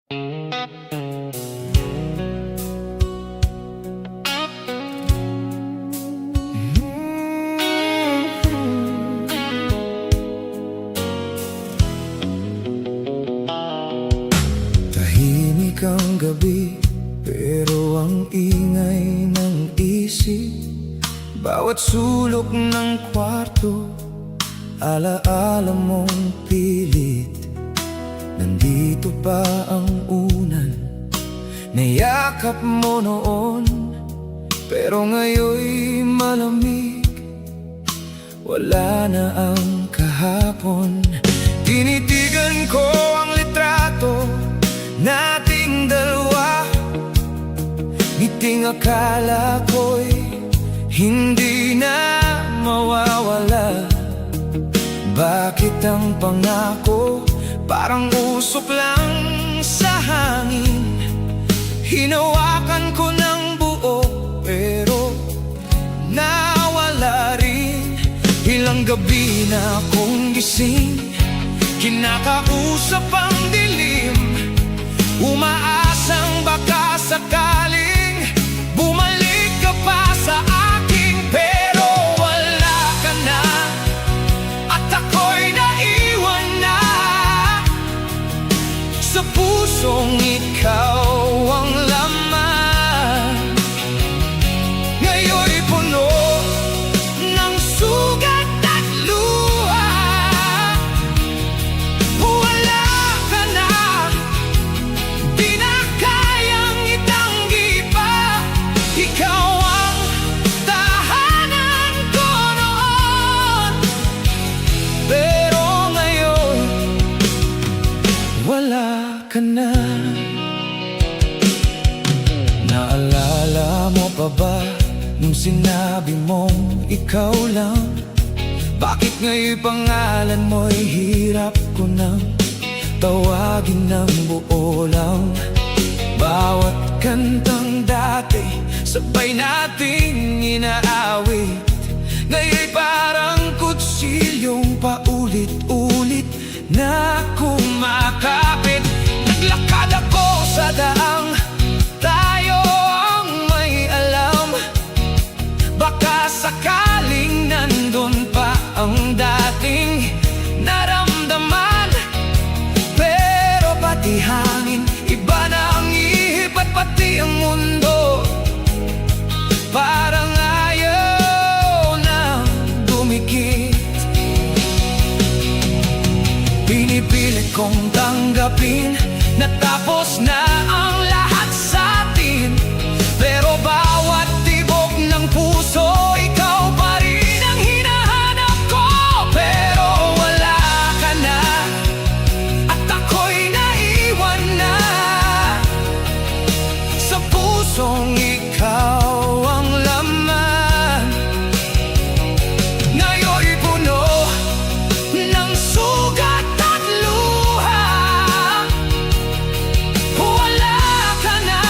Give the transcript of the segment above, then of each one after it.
Tahimik ang gabi, pero ang ingay ng isip. Bawat sulok ng kwarto, alaala mong pilit. Nandito pa ang unan, niyakap mo noon. Pero ngayon'y malamig, wala na ang kahapon. Tinitigan ko ang litrato nating dalawa, ngiting akala ko'y hindi na mawawala. Bakit ang pangako parang usok lang sa hangin? Hinawakan ko ng buo pero nawala rin. Ilang gabi na akong gising, kinakausap ang dilim, umaasang baka sakaling bumalik ka pa sa akin. Pero wala ka na, at ako'y naiwan na sa pusong ikaw ang laman. Ngayon'y puno ng sugat at luha. Wala ka na, di na kayang itanggi pa. Ikaw ang tahanan ko noon, pero ngayon wala ka na. Naalala mo pa ba nung sinabi mong ikaw lang? Bakit ngayon pangalan mo'y hirap ko nang tawagin ng buo lang? Bawat kantang dati sabay nating inaawit, ngayon'y parang kutsilyong paulit-ulit na kumakapit. Naglakad ako sa daang tayo ang may alam, baka sakaling nandun pa ang dating naramdaman. Pero pati hangin, iba na ang ihip at pati ang mundo, parang ayaw na dumikit. Pinipilit kong tanggapin na tapos na ang lahat sa atin, pero bawat tibok ng puso, ikaw pa rin ang hinahanap ko. Pero wala ka na, at ako'y naiwan na sa pusong ikaw ang laman. Ngayon'y puno ng sugat at luha. Wala ka na,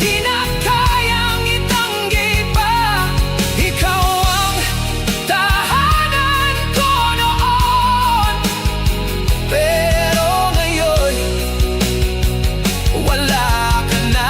di na kayang itanggi pa. Ikaw ang tahanan ko noon, pero ngayon wala ka na.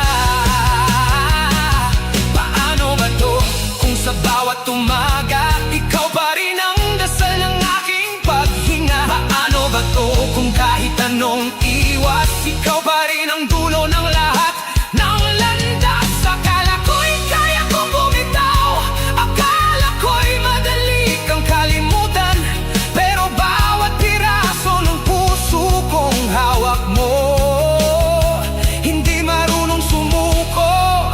Paano ba to kung sa bawat umaga ikaw pa rin ang dasal ng aking paghinga? Paano ba to kung kahit anong iwas, ikaw pa rin ang dulo ng lahat ng landas? Akala ko'y kaya kong bumitaw, akala ko'y madali kang kalimutan, pero bawat piraso ng puso kong hawak mo, hindi marunong sumuko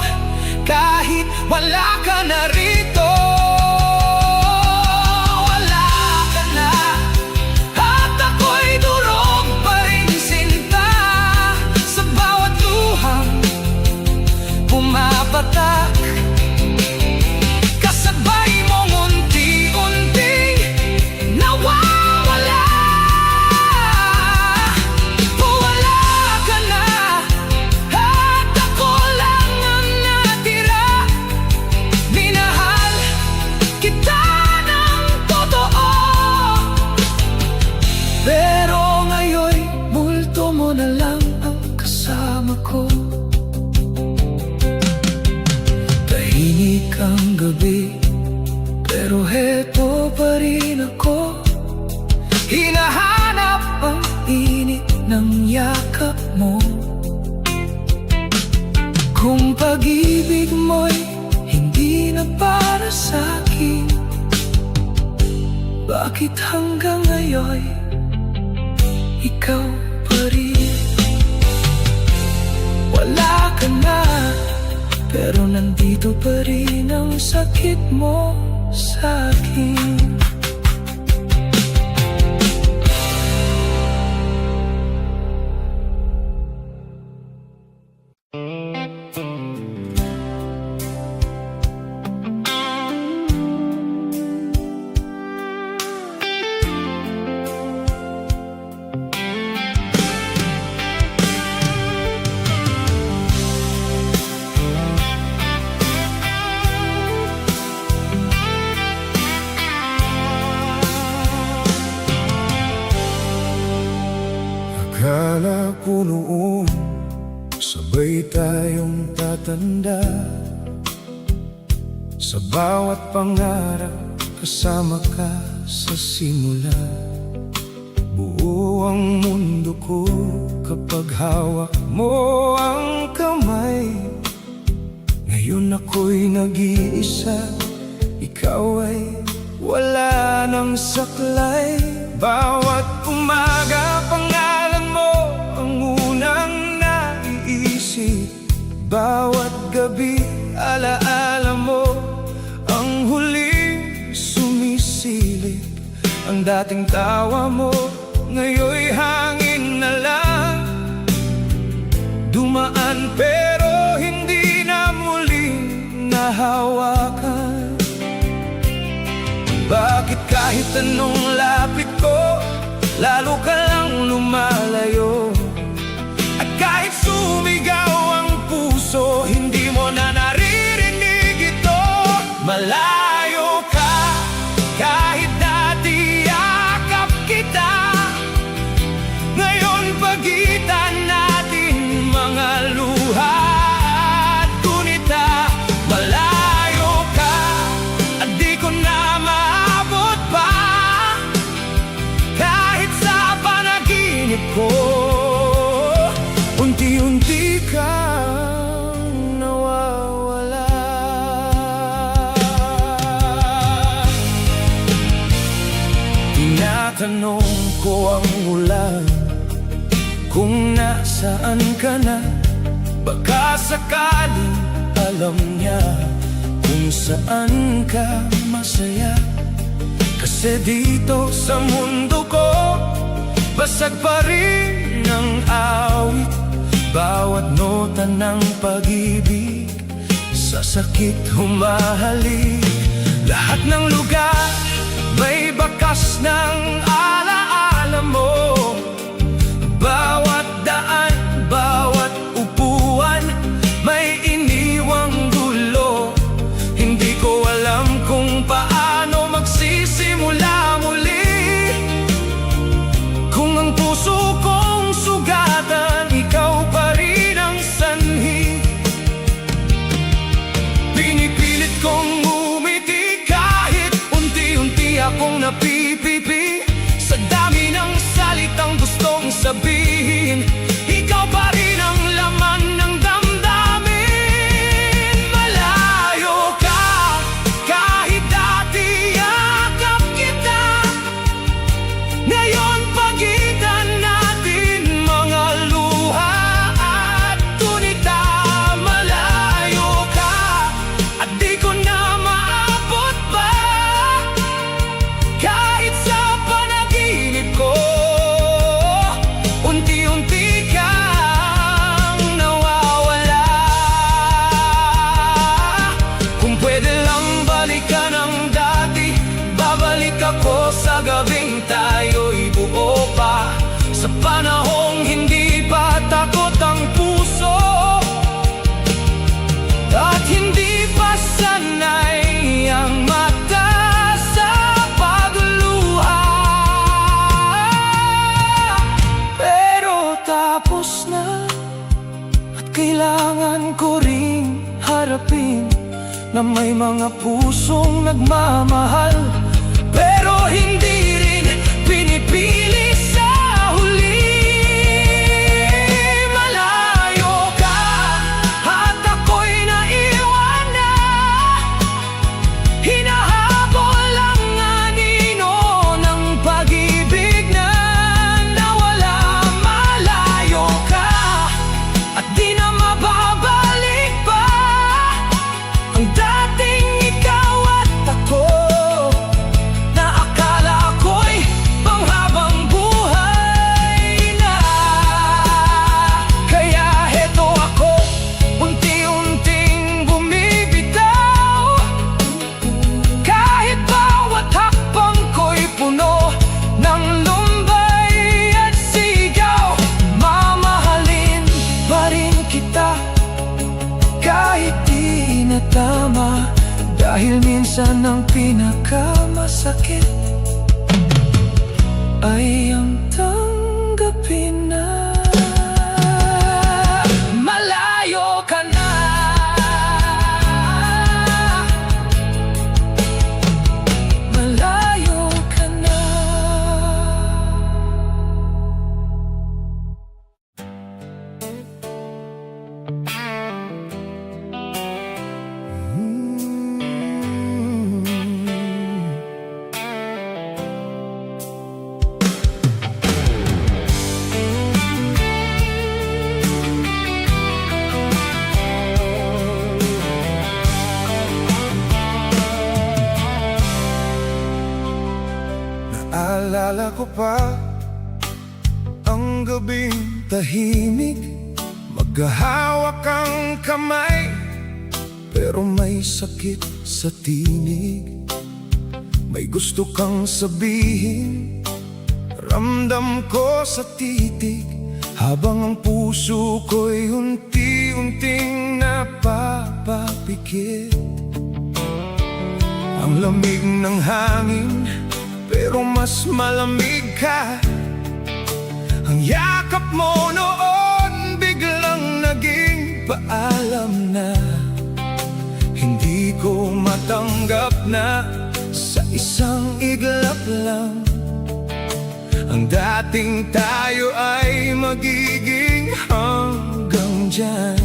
kahit wala ka na rito. Wala ka na, at ako'y durog pa rin sinta sa bawat luha. kasama ko. Tahimik ang gabi, pero heto pa rin ako. Hinahanap ang init ng yakap mo. Kung pag-ibig mo'y hindi na para sa'kin, bakit hanggang ngayon ikaw pa rin? Wala ka na, pero nandito pa rin ang sakit mo sa'kin. Akala ko noon sabay tayong tatanda, sa bawat pangarap kasama ka sa simula. Buo ang mundo ko kapag hawak mo ang kamay. Ngayon ako'y nag-iisa, ikaw ay wala nang saklay. Bawat umaga pangalan mo ang unang naiisip, bawat gabi alaala mo ang huling sumisilip. Ang dating tawa mo ngayon'y hangin na lang, dumaan pero hindi na muling nahawakan. Bakit kahit anong lapit ko, lalo ka lang lumalayo? At kahit sumigaw ang puso, hindi mo na naririnig ito. Malayo ka, kahit dati yakap kita. Ngayon pagitan natin mga luha at gunita. Malayo ka, at di ko na maabot pa. Kahit sa panaginip ko, unti-unti kang nawawala. Tinatanong ko ang ulan kung nasaan ka na. Baka sakaling alam niya kung saan ka masaya. Kasi dito sa mundo ko, basag pa rin ang awit. Bawat nota ng pag-ibig sa sakit humahalik. Lahat ng lugar may bakas ng alaala mo. Bawat daan, bawat upuan may iniwang gulo. Hindi ko alam kung paano magsisimula muli. Kung ang puso kong sugatan, ikaw pa rin ang sanhi. Pinipilit kong umiti kahit unti-unti akong napipipi. Sa dami ng salitang gustong sabihin, ikaw pa rin ang laman ng damdamin. Malayo ka, kahit dati yakap kita. Ngayon pagitan natin mga luha at tunita. Malayo ka, at di ko na maabot pa. Kahit sa panaginip ko, unti-unti kang nawawala. Kung pwede lang balikan ang dati, babalik ako sa gabing tayo'y buo pa. Sa panahong hindi pa takot ang puso, at hindi pa sanay ang mata sa pagluha. Pero tapos na Kailangan ko ring harapin na may mga pusong nagmamahal, pero hindi rin pinipili sa huli. Malayo ka at ako'y naiwan na, hinahabol ang anino ng pag-ibig na nawala. Malayo ka at di na mababalik pa ang dating ikaw at ako, na akala ko'y panghabang buhay na. Kaya heto ako, unti-unting bumibitaw, kahit bawat hakbang ko'y puno ng lumbay at sigaw. Mamahalin pa rin kita kahit di na tama, dahil minsan ang pinakamasakit ay ang tanggapin na malayo ka na. Malayo ka na. Naalala ko pa ang gabing tahimik, maghahawak ang kamay, pero may sakit sa tinig. May gusto kang sabihin, ramdam ko sa titig, habang ang puso ko'y unti-unting napapapikit. Ang lamig ng hangin, pero mas malamig ka. Ang yakap mo noon biglang naging paalam na. Hindi ko matanggap na sa isang iglap lang ang dating tayo ay magiging hanggang dyan.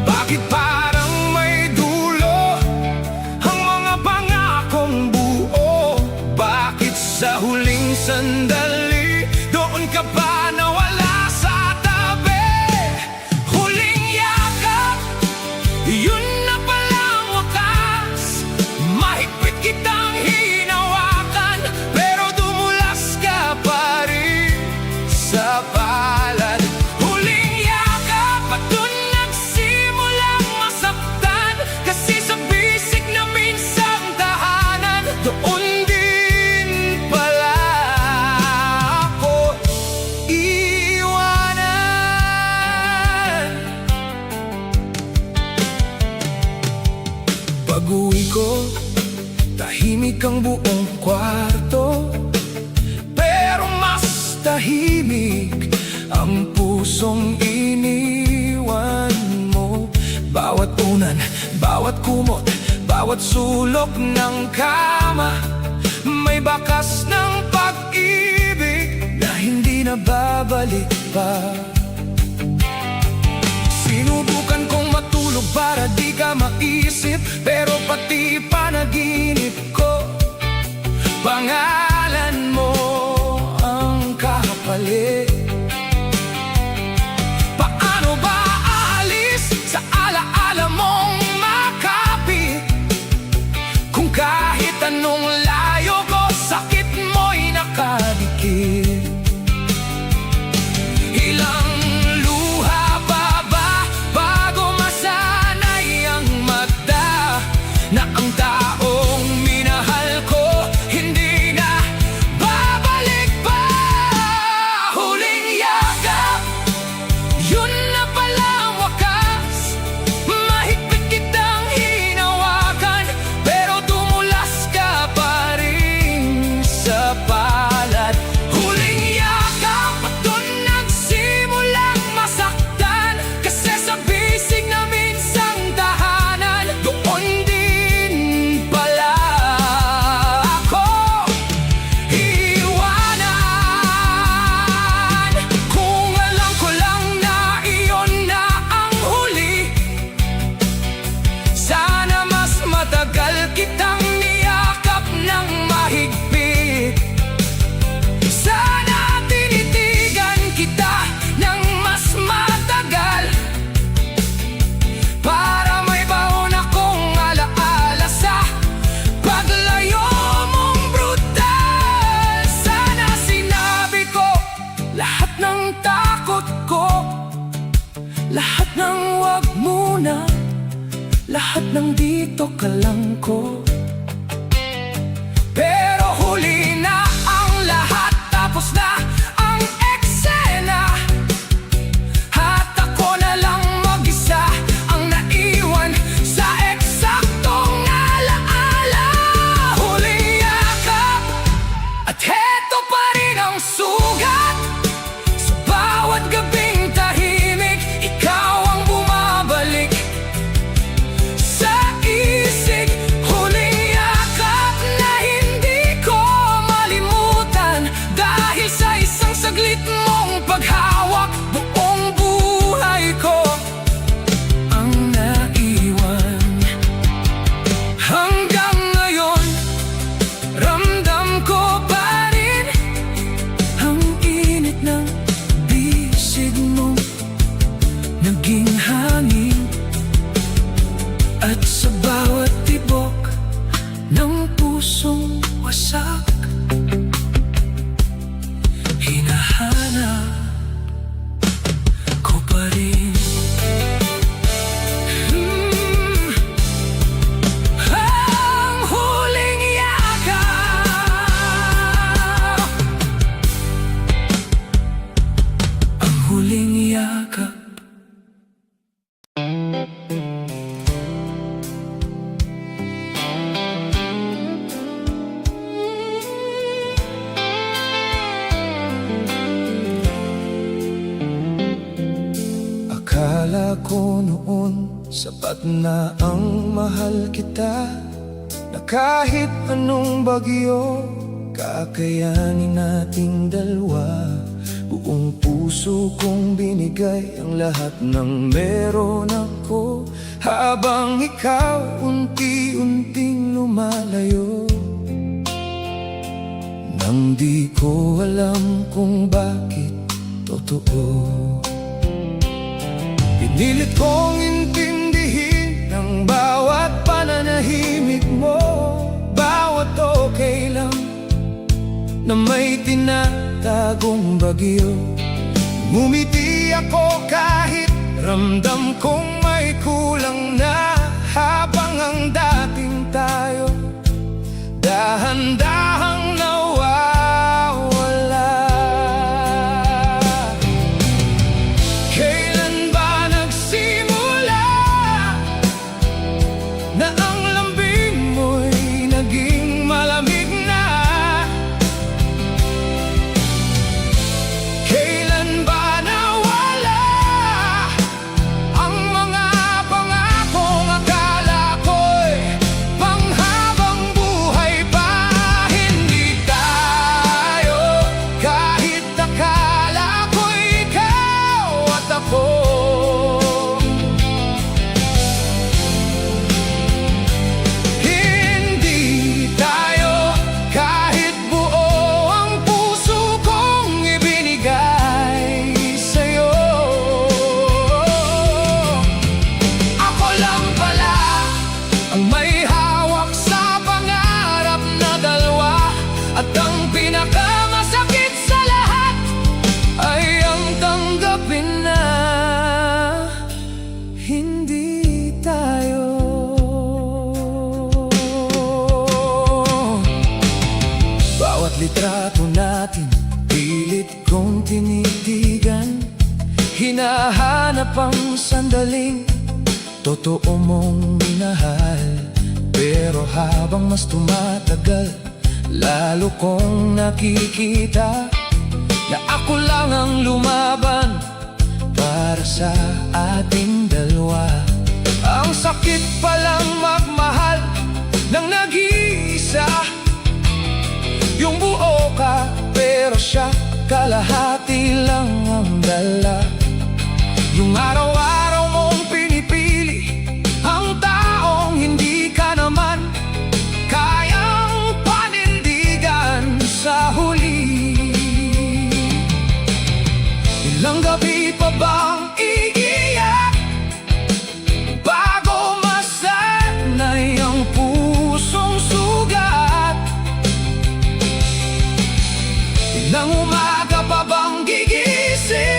Bakit parang may dulo ang mga pangakong buo? Bakit sa huling sandali doon ka pa nawala sa tabi? Huling yakap, yun na palang wakas. Mahigpit kitang hinawakan, pero dumulas ka pa rin sa palad. Huling yakap at dun nagsimulang masaktan, kasi sa bisig na minsang tahanan, doon din pala ako iwanan. Pag-uwi ko, tahimik ang buong kwarto, pero mas tahimik ang pusong iniwan mo. Bawat unan, bawat kumot, bawat sulok ng kama, may bakas ng pag-ibig na hindi na babalik pa. Sinubukan kong matulog para di ka maisip, pero pati panaginip ko, pangalan mo ang kapalit. Paano ba aalis sa alaala mong makapit, kung kahit anong layo ko, sakit mo'y nakadikit? Ilang luha pa ba bago masanay ang mata na ang taong minahal ko hindi na babalik pa? Huling yakap, yun na pala ang wakas. Mahigpit kitang hinawakan, pero dumulas ka pa rin sa palad. Huling yakap at dun nagsimula takot ko, lahat ng wag muna, lahat ng dito ka lang ko. Pero huli na ang lahat, tapos na ang eksena, at ako na lang mag-isa ang naiwan sa eksaktong alaala. Huling yakap, at heto pa rin ang sugat. Sa bawat gabing tahimik, ikaw ang bumabalik sa isip. Huling yakap na hindi ko malimutan, dahil sa isang saglit mong paghawak, buong buhay ko ang naiwan. Hanggang ngayon, ramdam ko pa rin ang init ng bisig mo, naging hangin. At sa bawat tibok ng pusong wasak, hinahanap ko pa rin ang huling yakap. Ang huling yakap. Akala ko noon sapat na ang mahal kita, na kahit anong bagyo kakayanin nating dalawa. Buong puso kong binigay ang lahat ng meron ako, habang ikaw unti-unting lumalayo. Nang di ko alam kung bakit totoo, pinilit kong intindihin ang bawat pananahimik mo, bawat okay lang na may tinatagong bagyo. Ngumiti ako kahit ramdam kong may kulang na, habang ang dating tayo dahan-dahang nawawala. Kailan ba nagsimula na ang lambing mo'y naging malamig na? Kailan ba nawala ang mga pangakong akala ko'y panghabang buhay pa? Hindi tayo, kahit akala ko'y ikaw at ako. Hindi tayo, kahit buo ang puso kong ibinigay sa'yo. Ako lang pala ang may hawak sa pangarap na dalawa, at ang pinakamasakit sa lahat ay ang tanggapin na hindi tayo. Bawat litrato natin pilit kong tinitigan, hinahanap ang sandaling totoo mong minahal. Pero habang mas tumatagal, lalo kong nakikita na ako lang ang lumaban para sa ating dalawa. Ang sakit palang magmahal ng nag-iisa, yung buo ka pero siya kalahati lang ang dala. Yung araw-araw mong pinipili ang taong hindi ka naman kayang panindigan sa huli. Ilang gabi pa bang iiyak bago masanay ang pusong sugat? Ilang umaga pa bang gigising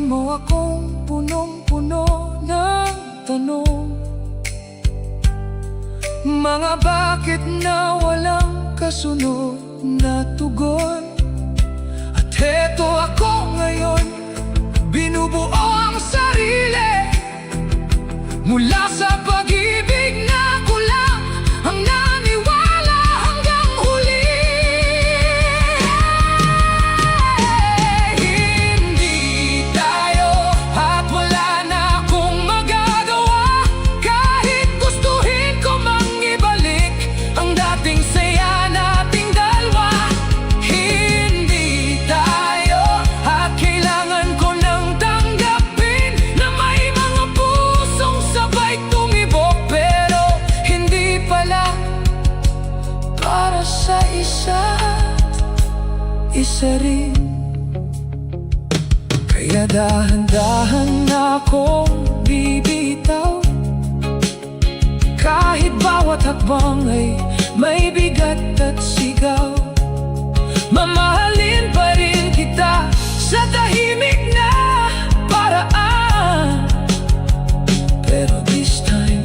mo akong punong-puno ng tanong. Mga bakit na walang kasunod na tugon. At heto ako ngayon, binubuo ang sarili mula sa pag-ibig na kulang ang naniwala hanggang huli. Hindi tayo at wala na akong magagawa. Kahit gustuhin ko mang ibalik ang dating saya nating dalawa. Hindi tayo at kailangan ko nang tanggapin na may mga pusong sabay tumibok, pero hindi pala para sa isa rin. Kaya dahan-dahan na akong bibitaw, kahit bawat hakbang ay may bigat at sigaw. Mamahalin pa rin kita sa tahimik na paraan, pero this time,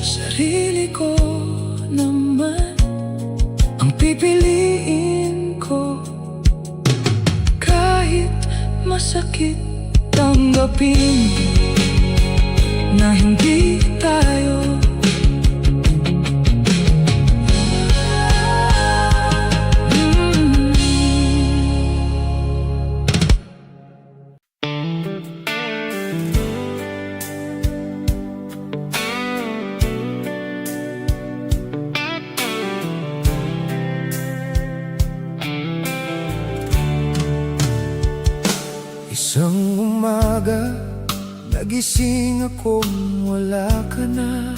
sarili ko naman ang pipiliin ko. Kahit masakit tanggapin na hindi tayo. Isang umaga, nagising akong wala ka na.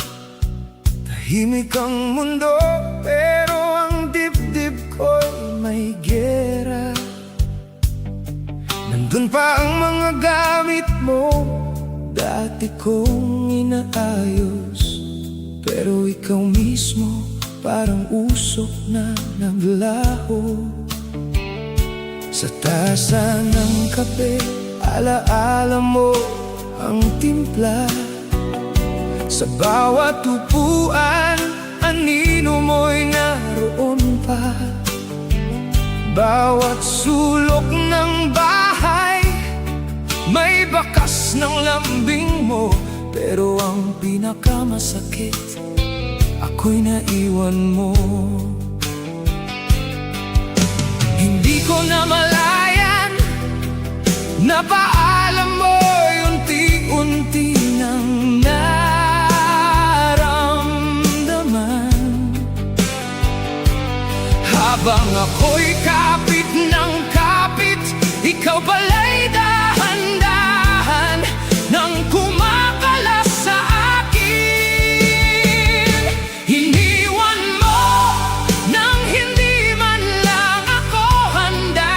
Tahimik ang mundo, pero ang dibdib ko'y may gera. Nandun pa ang mga gamit mo, dati kong inaayos. Pero ikaw mismo, parang usok na naglaho. Sa tasa ng kape, alaala mo ang timpla. Sa bawat upuan, anino mo'y naroon pa. Bawat sulok ng bahay, may bakas ng lambing mo. Pero ang pinakamasakit, ako'y naiwan mo. Hindi ko na malayan na paalam mo'y unti-unti nang naramdaman. Habang ako'y kapit ng kapit, ikaw pala'y dahan-dahan nang kumakalas sa akin. Iniwan mo nang hindi man lang ako handa.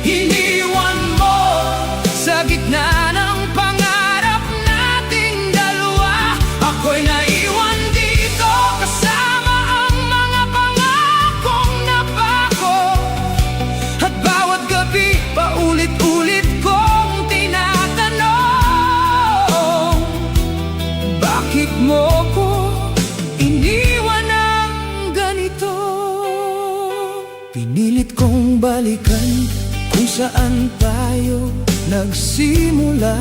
Iniwan mo sa gitna ng pangarap nating dalawa. Ako'y naiwan dito kasama ang mga pangakong napako. At bawat gabi paulit-ulit kong tinatanong, bakit mo ko iniwan ng ganito? Pinilit kong balikan kung saan tayo nagsimula.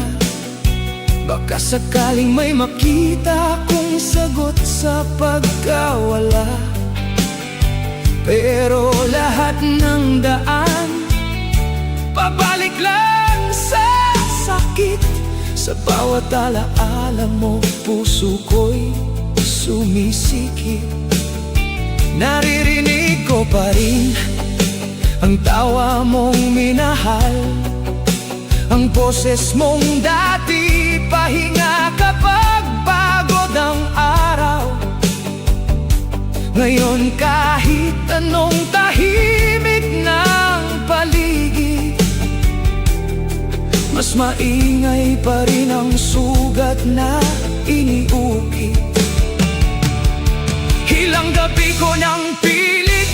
Baka sakaling may makita kong sagot sa pagkawala. Pero lahat ng daan, pabalik lang sa sakit. Sa bawat alaala mo, puso ko'y sumisikip. Naririnig ko pa rin ang tawa mong minahal, ang boses mong dati pahinga kapag pagod ang araw. Ngayon kahit anong tahimik ng paligid, mas maingay pa rin ang sugat na iniukit. Ilang gabi ko ng pilit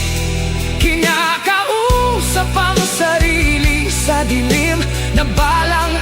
kinakausap ang sarili sa dilim na balang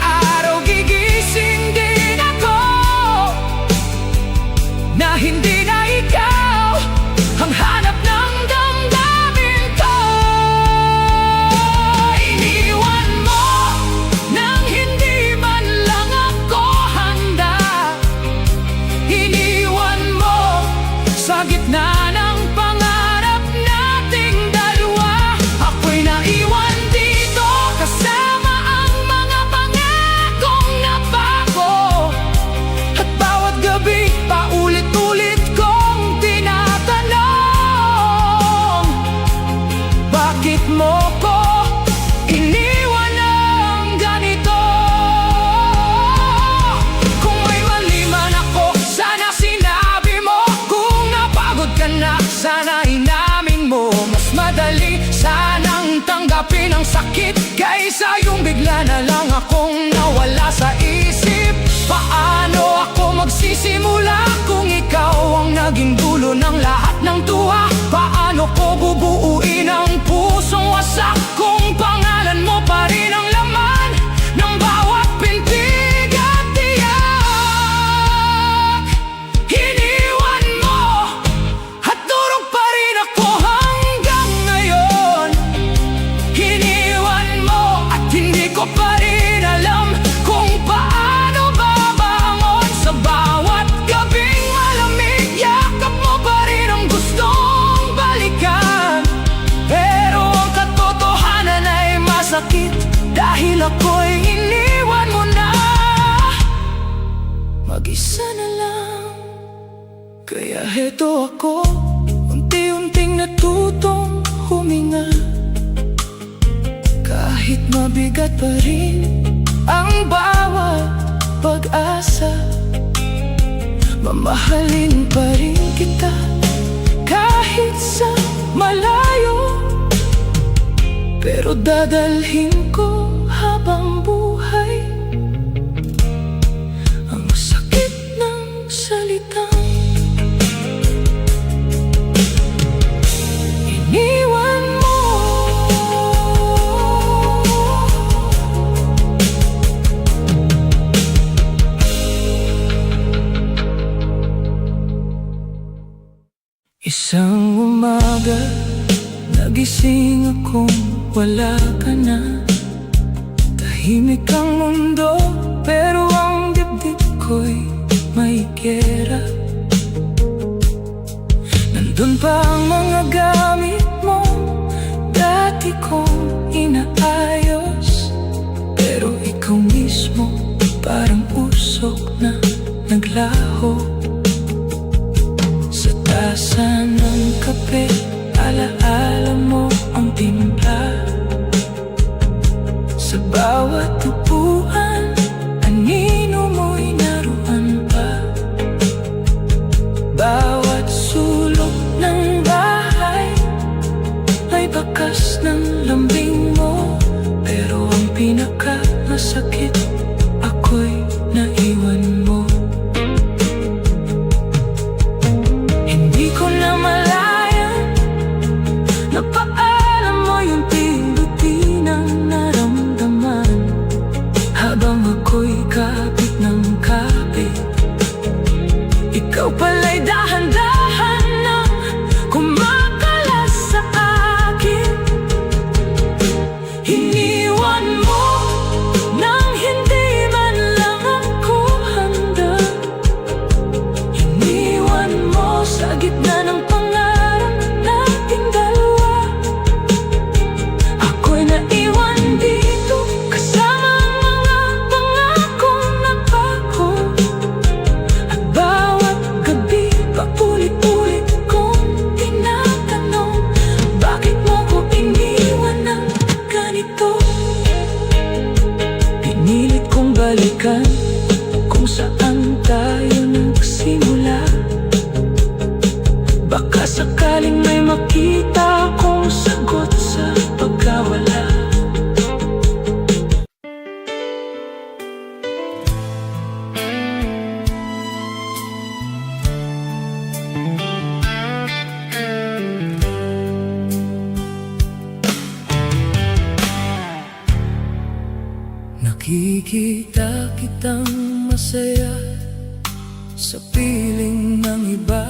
Bakit mo ko iniwan ng ganito? Kung may mali man ako, sana sinabi mo. Kung napagod ka na, sana inamin mo. Mas madali sanang tanggapin ang sakit kaysa yung bigla na lang akong nawala sa isip. Paano ako magsisimula kung ikaw ang naging dulo ng lahat ng tuwa? Paano ko bubuuin ang pusong wasak kung pangalan mo pa rin ang laman ng bawat pintig at tiyak? Iniwan mo at durog pa rin ako hanggang ngayon. Iniwan mo at hindi ko pa rin alam kung paano babangon sa bawat gabing malamig. Yakap mo pa rin ang gustong balikan, pero ang katotohanan ay masakit dahil ako'y iniwan mo na. Mag-isa na lang, kaya heto ako, unti-unting natutong huminga. Kahit mabigat pa rin ang bawat pag-asa, mamahalin pa rin kita kahit sa malayo. Pero dadalhin ko habang buhay ang sakit ng salitang iniwan mo. Isang umaga, nagising akong wala ka na. Tahimik ang mundo, pero ang dibdib ko'y may gera. Nandun pa ang mga gamit mo, dati kong inaayos. Pero ikaw mismo, parang usok na naglaho. Sa tasa ng kape, alaala mo ang timpla. Sa bawat upuan, anino mo'y naruan pa. Bawat sulok ng bahay may bakas ng lambing mo. Pero ang pinakamasakit, ako'y naiwan mo. Hindi ko na malayan na paalam mo yung pindutin ang naramdaman. Habang ako'y kapit ng kapit, ikaw pala'y dahan-dahan na kumakalas sa akin. Iniwan mo nang hindi man lang ako handa. Iniwan mo sa gitna ng pangarap nating dalawa. Ako'y naiwan dito kasama ang mga pangakong nagbago. At bawat gabi paulit-ulit kong tinatanong, bakit mo ko iniwan ng ganito? Pinilit kong balikan kung saan tayo nagsimula. Baka sakaling may makita akong sagot sa pagkawala. Nakikita kitang masaya sa piling ng iba,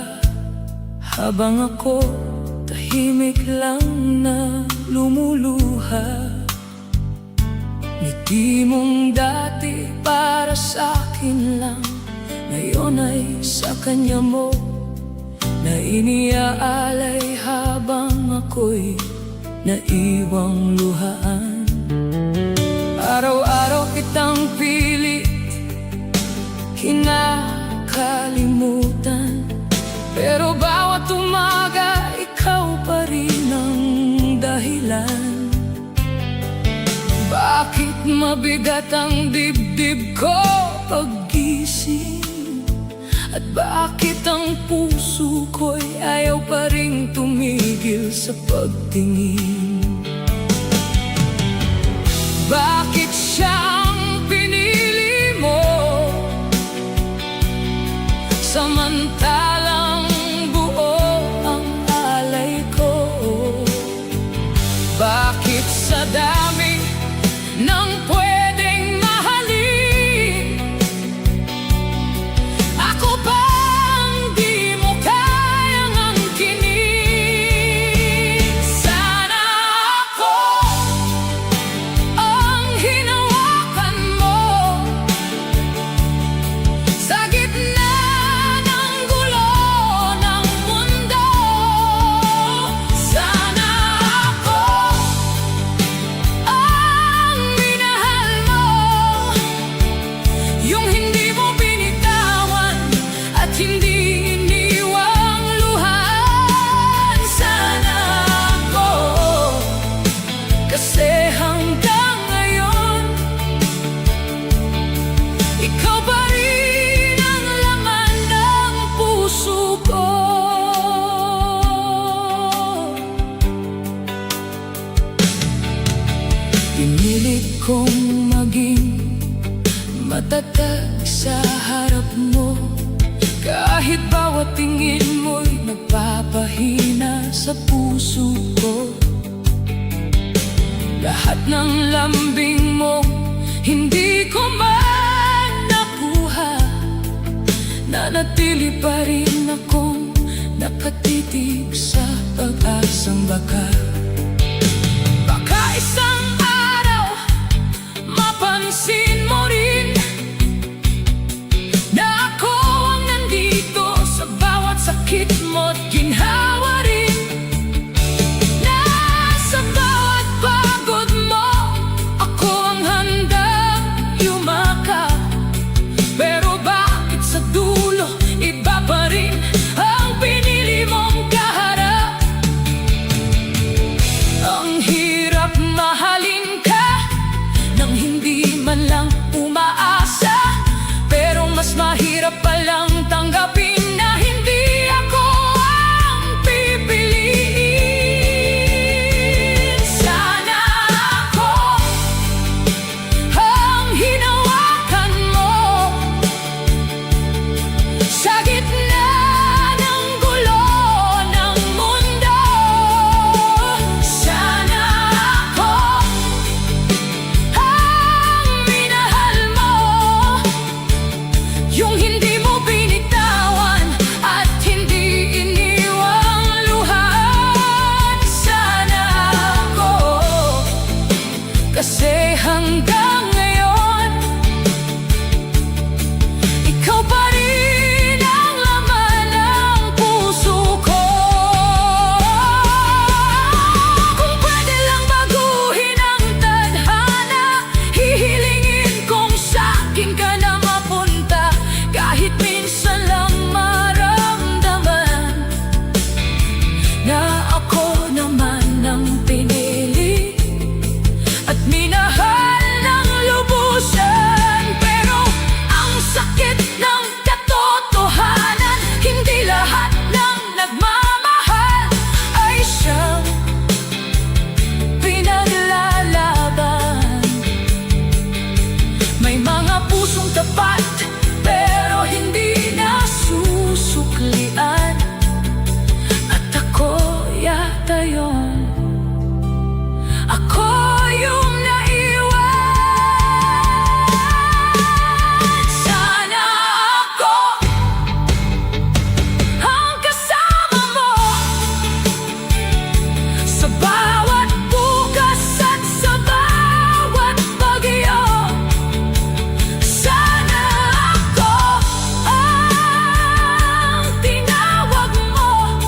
habang ako tahimik lang na lumuluha. Ngiti mong dati para sa akin lang, ngayon ay sa kanya mo na iniaalay habang ako'y naiwang luhaan. Araw-araw kitang pilit kinakalimutan, pero bawat umaga ikaw pa rin ang dahilan. umuulan? Bakit mabigat ang dibdib ko paggising? At bakit ang puso ko'y ayaw pa ring tumigil sa pagtingin? Bakit siyang pinili mo samantalang buo ang alay ko? Bakit sa dami ng pwedeng mahalin, ako bang di mo kayang angkinin? Sana ako ang hinawakan mo sa gitna ng gulo ng mundo. Sana ako ang minahal mo, yung hindi mo binitawan at hindi iniwang luhaan. Sana ako, kasi hanggang ngayon ikaw pa rin ang laman ng puso ko. Pinilit kong maging matatag sa harap mo, kahit bawat tingin mo'y nagpapahina sa puso ko. Lahat ng lambing mo hindi ko man nakuha, nanatili pa rin akong nakatitig sa pag-asang baka isang araw mapansin mo rin na ako ang nandito sa bawat sakit mo't ginhawa rin, na sa bawat pagod mo ako ang handang yumakap. Pero bakit sa dulo iba pa rin ang pinili mong kaharap? Ang hirap mahalin ka nang hindi man lang umaasa, pero mas mahirap palang tanggapin na hindi ako ang pipiliin. Sana ako ang hinawakan mo sa gitna ng gulo ng mundo. Sana ako ang minahal mo, yung hindi mo binitawan at hindi iniwang luhaan. Sana ako, kasi hanggang ngayon ikaw pa rin ang laman ng puso ko. Kung pwede lang baguhin ang tadhana, hihilingin kong sa'kin ka na mapunta, kahit minsan lang maramdaman na ako naman ang pinili at minahal ng lubusan. Pero ang sakit ng katotohanan, hindi lahat ng nagmamahal ay siyang pinaglalaban. May mga pusong tapat pero hindi nasusuklian, at ako yata yun. Ako yung naiwan. Sana ako ang kasama mo sa bawat bukas at sa bawat bagyo. Sana ako ang tinawag mo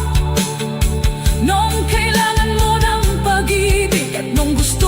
nung kailangan mo ng pag-ibig at nung gusto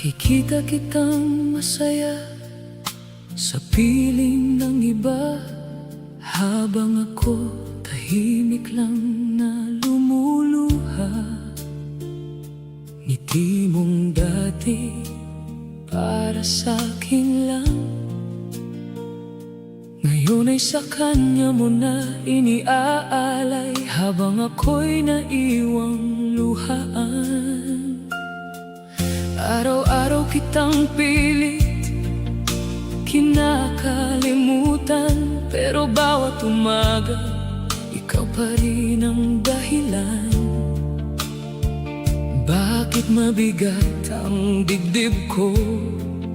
Nakikita kitang masaya sa piling ng iba, habang ako tahimik lang na lumuluha. Ngiti mong dati para sa'kin lang, ngayon ay sa kanya mo na iniaalay, habang ako'y naiwang luhaan. Araw-araw kitang pilit kinakalimutan, pero bawat umaga ikaw pa rin ang dahilan. Bakit mabigat ang dibdib ko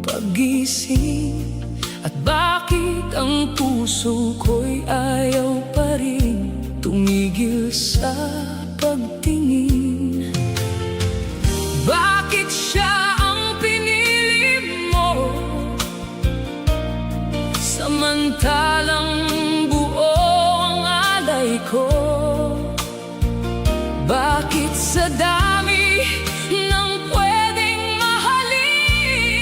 paggising? At bakit ang puso ko'y ayaw pa rin tumigil sa pagtingin? Bakit siya ang pinili mo, samantalang buo ang alay ko? Bakit sa dami ng pwedeng mahalin,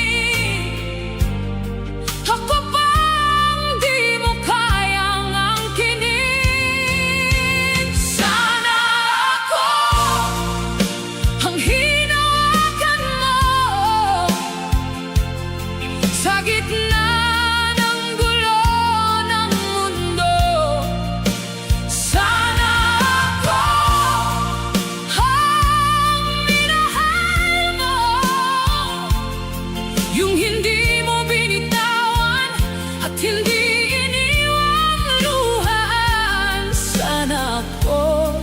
ako bang di mo kayang angkinin? Sana ako ang hinawakan mo sa gitna ng gulo ng mundo. Sana ako ang minahal mo, yung hindi mo binitawan at hindi iniwang luhaan. Sana ako,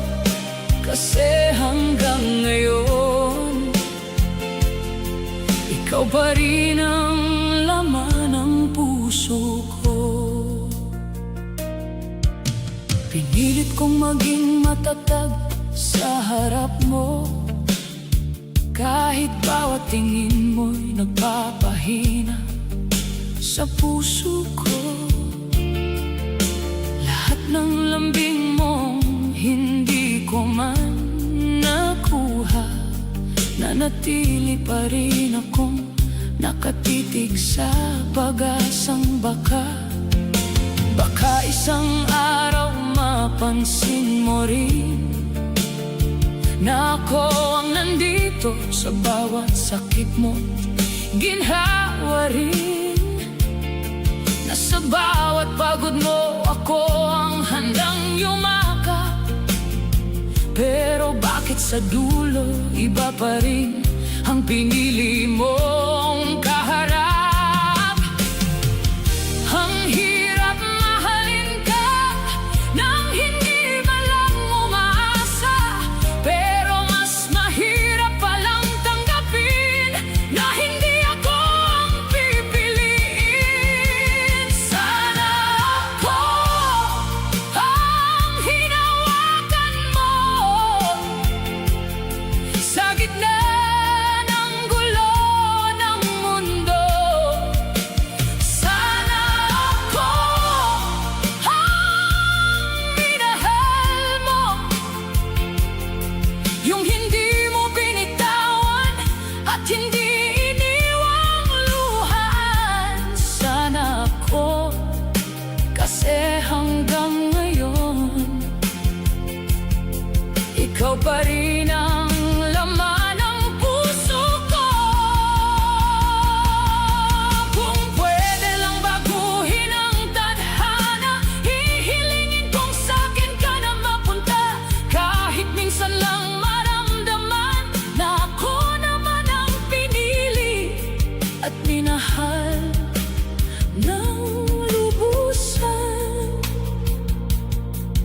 kasi hanggang ngayon ikaw pa rin ang laman ng puso ko. Pinilit kong maging matatag sa harap mo, kahit bawat tingin mo'y nagpapahina sa puso ko. Lahat ng lambing mong hindi ko man nakuha, nanatili pa rin akong nakatitig sa pag-asang baka isang araw mapansin mo rin na ako ang nandito sa bawat sakit mo, ginhawa rin. Na sa bawat pagod mo ako ang handang yumakap, pero bakit sa dulo iba pa rin ang pinili mong kaharap? Ang hirap mahalin ka nang hindi malang umaasa, pero mas mahirap palang tanggapin na hindi ako ang pipiliin. Sana ako ang hinawakan mo sa gitna ng gulo ng mundo. Sana ako ang minahal mo, yung hindi mo binitawan at hindi iniwang luhaan. Sana ako, kasi hanggang ngayon ikaw pa rin ang laman ng puso ko. Kung pwede lang baguhin ang tadhana, hihilingin kong sa'kin ka na mapunta, kahit minsan lang maramdaman na ako naman ang pinili at minahal ng lubusan.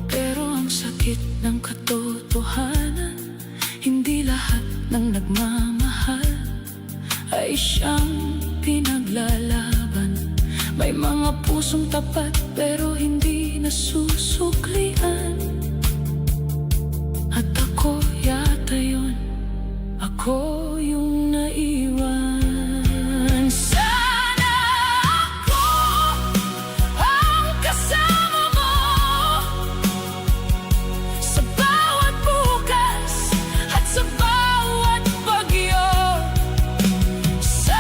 Pero ang sakit ng katotohanan, hindi lahat ng nagmamahal ay siyang pinaglalaban. May mga pusong tapat pero hindi nasusuklian, at ako yata yun, ako yung naiwan. Sana ako ang kasama mo sa bawat bukas at sa bawat bagyo. Sana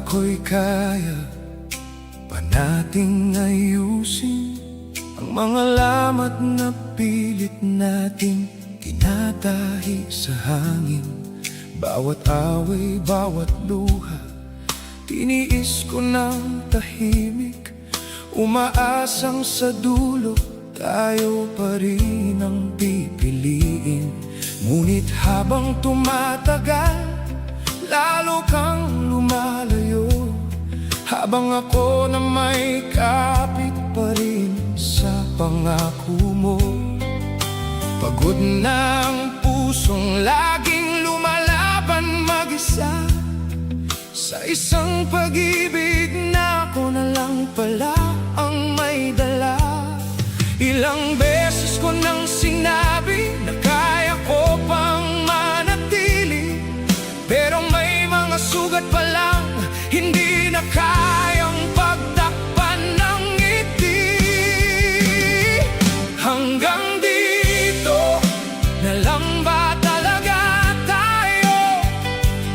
ako'y kaya pa nating ayusin ang mga lamat na pilit natin tinatahi sa hangin. Bawat away, bawat luha, tiniis ko ng tahimik, umaasang sa dulo tayo pa rin ang pipiliin. Ngunit habang tumatagal, lalo kang lumalayo, habang ako na may kapit pa rin sa pangako mo. Pagod na ang pusong laging lumalaban mag-isa sa isang pag-ibig na ako na lang pala ang may dala. Ilang beses ko nang sinabi na kaya ko pang manatili, pero may mga sugat pa lang hindi na kayang pagtakpan ng ngiti. Hanggang dito na lang ba talaga tayo?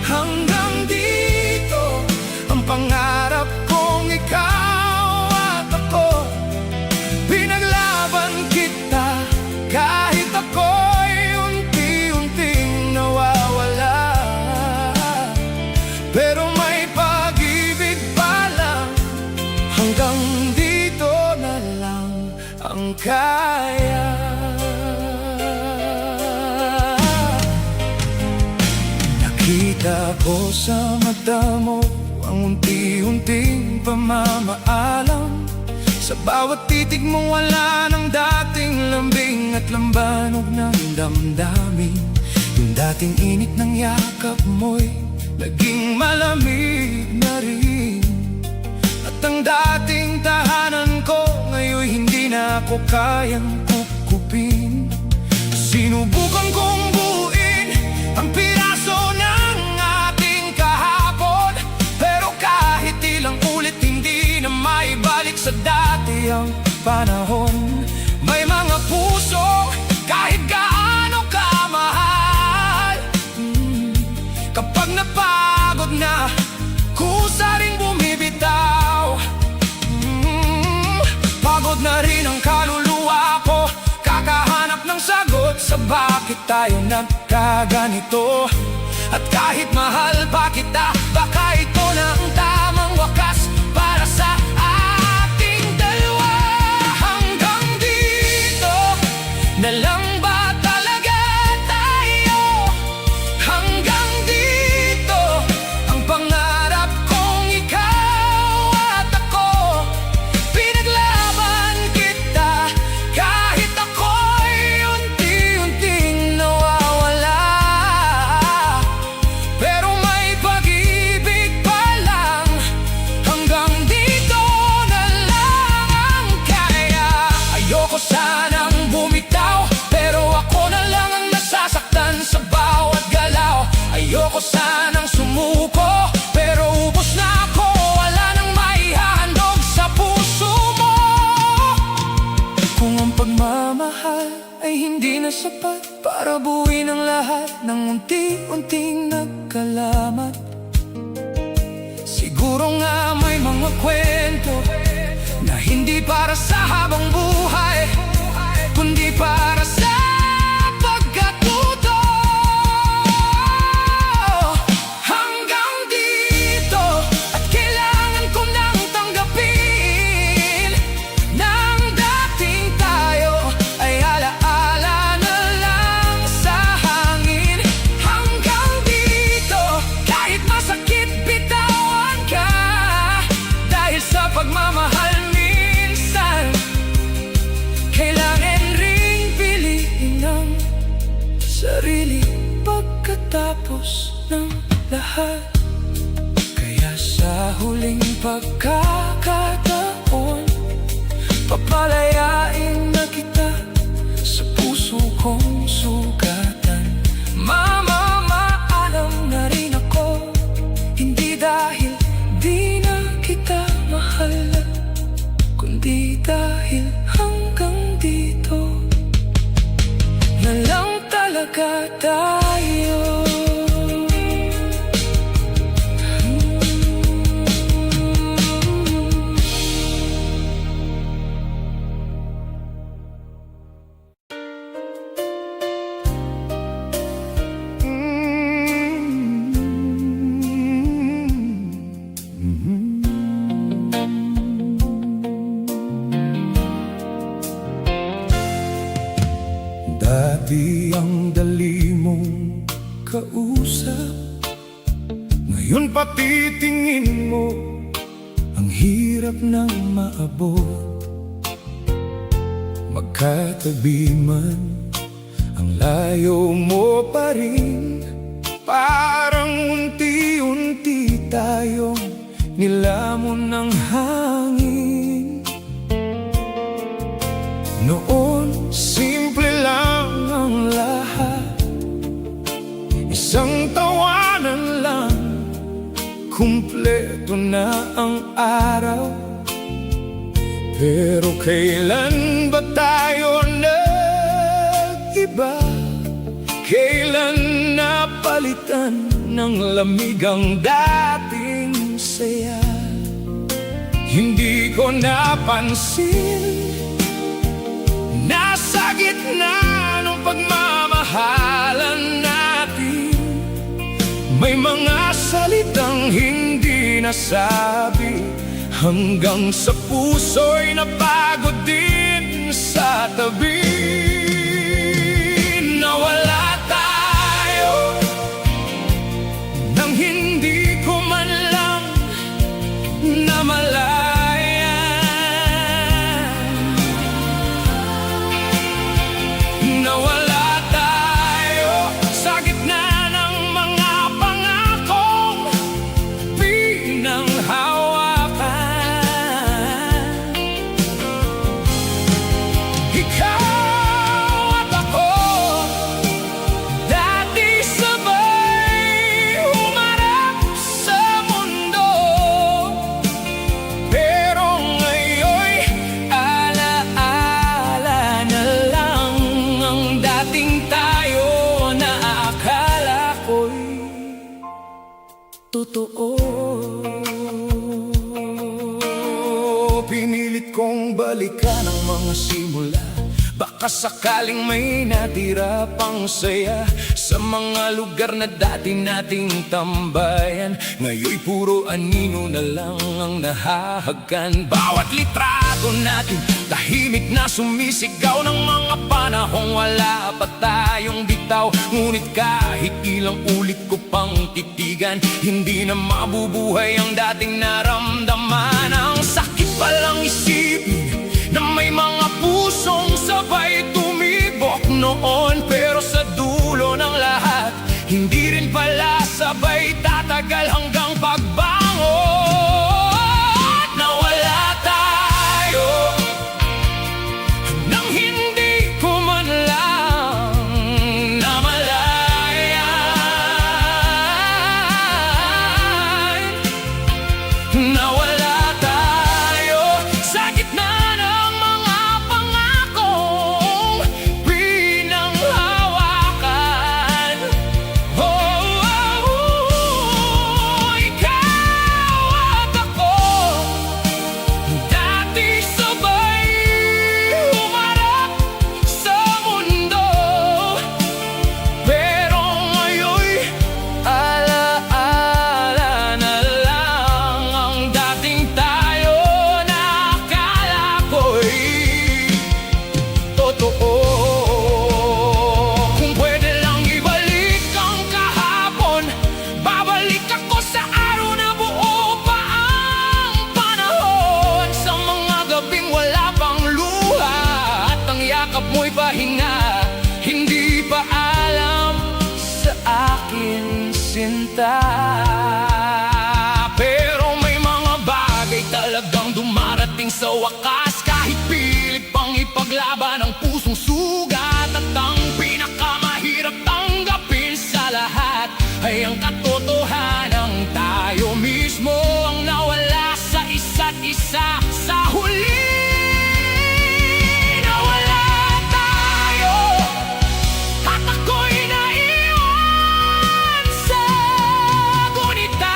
Hanggang dito ang pangarap kong ikaw at ako. Pinaglaban kita kahit ako'y unti-unting nawawala, pero may pag-ibig pa lang. Hanggang dito na lang ang kaya. Nakita ko sa mata mo ang unti-unting pamamaalam. Sa bawat titig mo wala ng dating lambing at lambanog ng damdamin. Yung dating init ng yakap mo'y naging malamig na rin. At ang dating tahanan ko ngayon'y hindi na ako kayang kukupin. Sinubukan kong buuin ang piraso ng ating kahapon, pero kahit ilang ulit hindi na maibalik sa dati ang panahon. May mga puso kahit gaano kamahal, kapag napagod na kusa ring bumibitaw. Pagod na rin ang kaluluwa ko, kakahanap ng sagot sa bakit tayo nagkaganito. At kahit mahal pa kita, baka ito na ang tamang wakas para sa ating dalawa. Hanggang dito na lang ba talaga tayo? Hanggang dito ang pangarap kong ikaw at ako. Pinaglaban kita kahit ako'y unti-unting nawawala, pero may pag-ibig pa lang. Hanggang dito na lang ang kaya. Ayoko sanang bumitaw, pero ako na lang ang nasasaktan sa bawat galaw. Ayoko sanang sumuko, pero ubos na ako, wala nang maihahandog sa puso mo. Kung ang pagmamahal ay hindi na sapat para buuin ang lahat ng unti-unting nagkalamat, siguro nga may mga kwento na hindi para sa habang buhay, kundi para sa pagkatuto. Hanggang dito at kailangan ko nang tanggapin ng dating tayo ay alaala na lang sa hangin. Hanggang dito kahit masakit bitawan ka, dahil sa pagmamahal minsan kailangan ring piliin ang sarili pagkatapos ng lahat. Kaya sa huling pagkakataon, papalayain na kita sa puso kong sugatan. Mamamaalam na rin ako, hindi dahil di na kita mahal, kundi dahil hanggang dito na lang talaga tayo. hirap nang maabot. Magkatabi man, ang layo mo pa rin. Parang unti-unti tayong nilamon ng hangin. Noon, simple lang ang lahat, isang tawanan lang, kumpleto na ang araw. Pero kailan ba tayo nag-iba? Kailan napalitan ng lamig ang dating saya? Hindi ko napansin, nasa gitna ng pagmamahalan natin, may mga salitang hindi nasabi, hanggang sa puso'y napagod din sa tabi. Nawala tayo nang hindi ko man lang namalayan. Nawala tayo sa gitna ng mga pangakong pinanghawakan. Ikaw at ako, dati sabay humarap sa mundo, pero ngayon'y alaala na lang ang dating tayo na akala ko'y totoo. Pinilit kong balikan ang mga simula, baka sakaling may natira pang saya sa mga lugar na dati nating tambayan. Ngayon'y puro anino na lang ang nahahagkan. Bawat litrato natin tahimik na sumisigaw ng mga panahong wala pa tayong bitaw. Ngunit kahit ilang ulit ko pang titigan, hindi na mabubuhay ang dating naramdaman. Ang sakit palang isipin na may mga pusong sabay tumibok noon, pero sa dulo ng lahat, hindi rin pala sabay tatagal hanggang pagbangon. Nawala tayo nang hindi ko man lang namalayan. Nawala tayo sa gitna ng mga pangakong pinanghawakan. Ikaw at ako, dati sabay humarap sa mundo, pero ngayon'y alaala na lang ang dating tayo na akala ko'y totoo. Kung pwede lang ibalik ang kahapon, babalik ako sa araw na buo pa ang panahon. Sa mga gabing wala pang luha at ang yakap mo'y pahinga, hindi pa alam sa akin, sinta. Pero may mga bagay talagang dumarating sa wakas, kahit pilit pang ipaglaban ang pusong sugat. At ang pinakamahirap tanggapin sa lahat ay ang katotohanang tayo mismo ang nawala sa isa't isa. Sa huli, nawala tayo at ako'y naiwan sa gunita.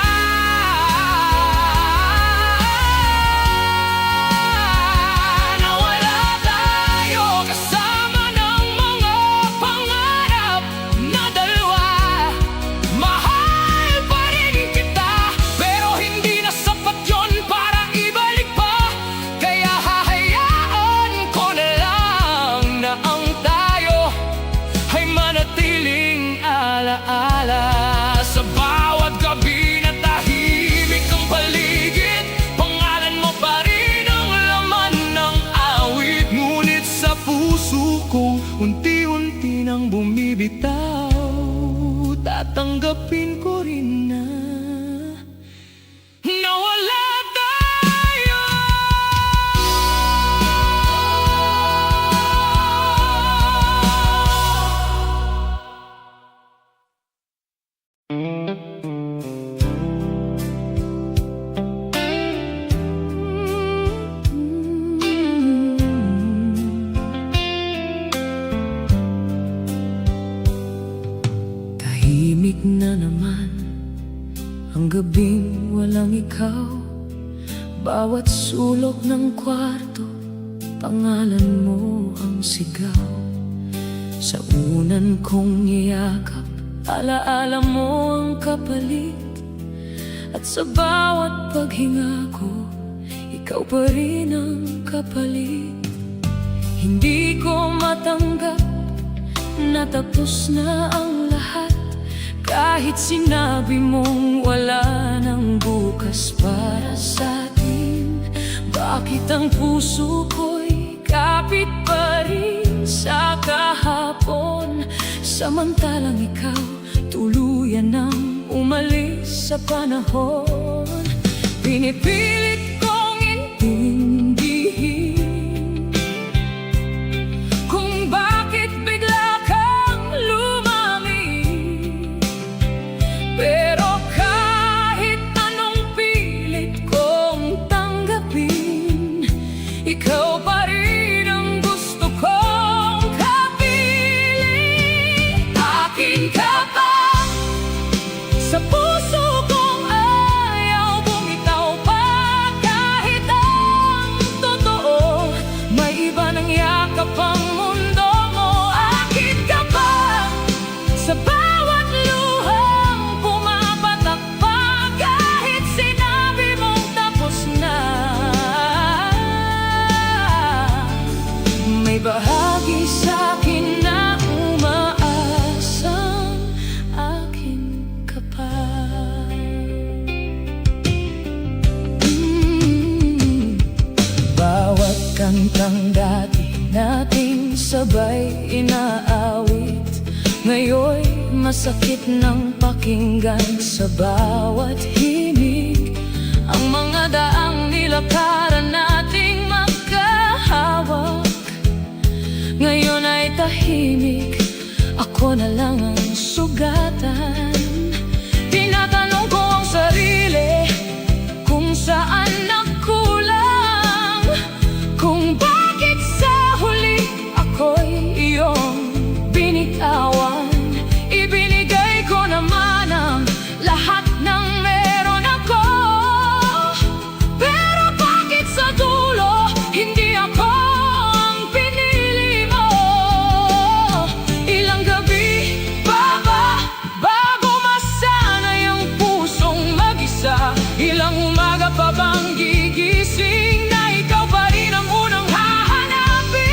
Bawat sulok ng kwarto, pangalan mo ang sigaw. Sa unan kong iyakap, alaala mo ang kapalit. At sa bawat paghinga ko, ikaw pa rin ang kapalit. Hindi ko matanggap na tapos na ang lahat, kahit sinabi mong wala nang bukas para sa atin. Bakit ang puso ko'y kapit pa rin sa kahapon, samantalang ikaw tuluyan nang umalis sa panahon? Pinipilit kong intindihin kung bakit bigla kang lumamig. Pero kahit anong pilit kong tanggapin, ikaw pa rin ang gusto kong kapiling. Akin ka pa, sa puso kong ayaw bumitaw pa. Kahit ang totoo, may iba nang yakap ang mundo mo. Akin ka pa, sa bawat luhang pumapatak pa. Kahit sinabi mong tapos na, may bahagi sa'kin na umaasang akin ka pa. Bawat kantang dati nating sabay inaawit, ngayon'y masakit ng pakinggan sa bawat himig. Ang mga daang nilakaran nating magkahawak, ngayon ay tahimik. Ako na lang ang sugatan. Tinatanong ko ang sarili kung saan nagkulang, kung bakit sa huli ako'y iyong binitawan. Ibinigay ko naman ang lahat ng meron ako, pero bakit sa dulo hindi ako ang pinili mo? Ilang gabi pa ba bago masanay ang pusong mag-isa? Ilang umaga pa bang gigising na ikaw pa rin ang unang hahanapin?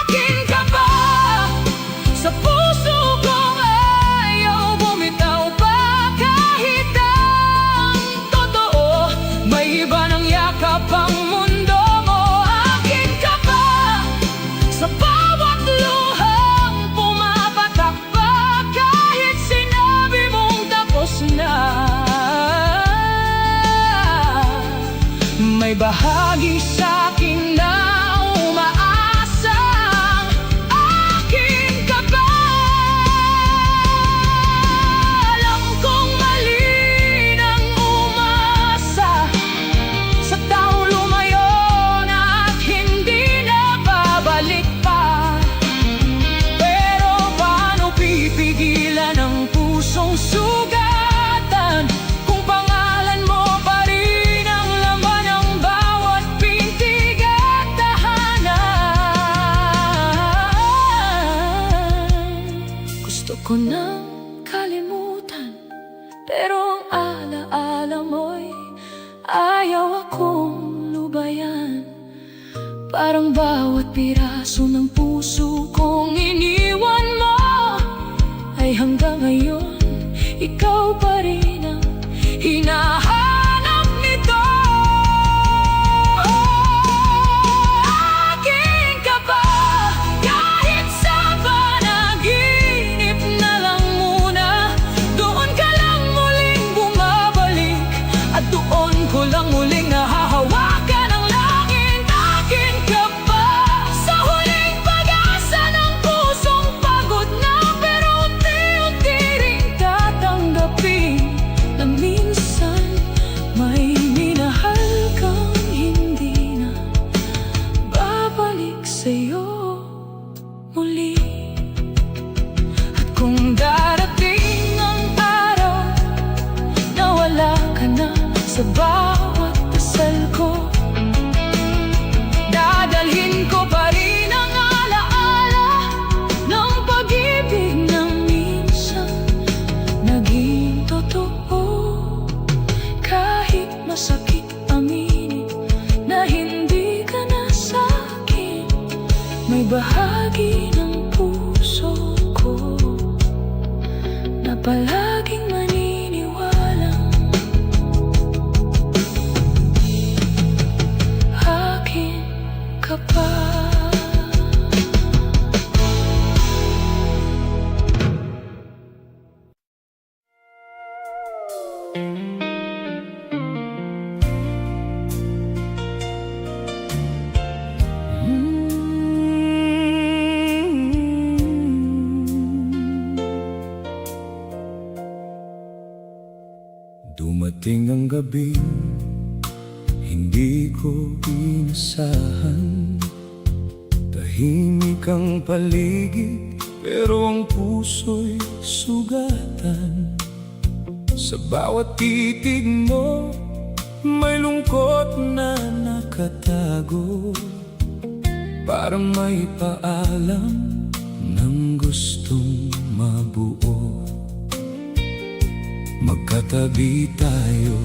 Akin ka ba, sa puso kong ayaw bumitaw pa. Kahit ang totoo, may iba nang yakap ang mundo mo. Akin ka ba, sa bawat luhang pumapatak pa. Kahit sinabi mong tapos na, may bahagi sa'kin na umaasang akin ka ba. Alam kong mali nang umasa sa taong lumayo na at hindi na babalik pa. Pero paano pipigilan ang pusong sugatan kung pangalan mo pa rin ang laman ng bawat pintig at tahanan? Gusto ko nang kalimutan, pero ang alaala mo'y ayaw akong lubayan. Parang bawat piraso ng puso kong iniwan mo ay hanggang ngayon ikaw pa rin ang hinahanap nito. Akin ka ba, kahit sa panaginip na lang muna. Doon ka lang muling bumabalik, at doon ko lang muling nahahawakan ang langit. Akin ka ba, sa huling pag-asa bahagi ng puso ko na palaging maniniwalang akin ka pa. Dumating ang gabi, hindi ko inasahan. Tahimik ang paligid, pero ang puso'y sugatan. Sa bawat titig mo, may lungkot na nakatago. Parang may paalam ng gustong mabuo. Magkatabi tayo,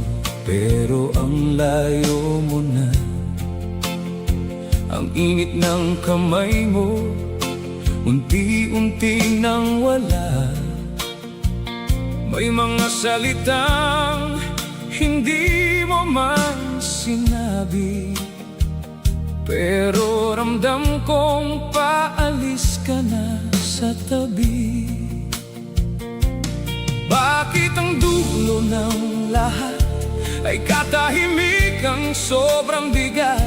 pero ang layo mo na. Ang init ng kamay mo, unti-unti nang wala. May mga salitang hindi mo man sinabi, pero ramdam kong paalis ka na sa tabi. Bakit ang dulo ng lahat ay katahimikang sobrang bigat?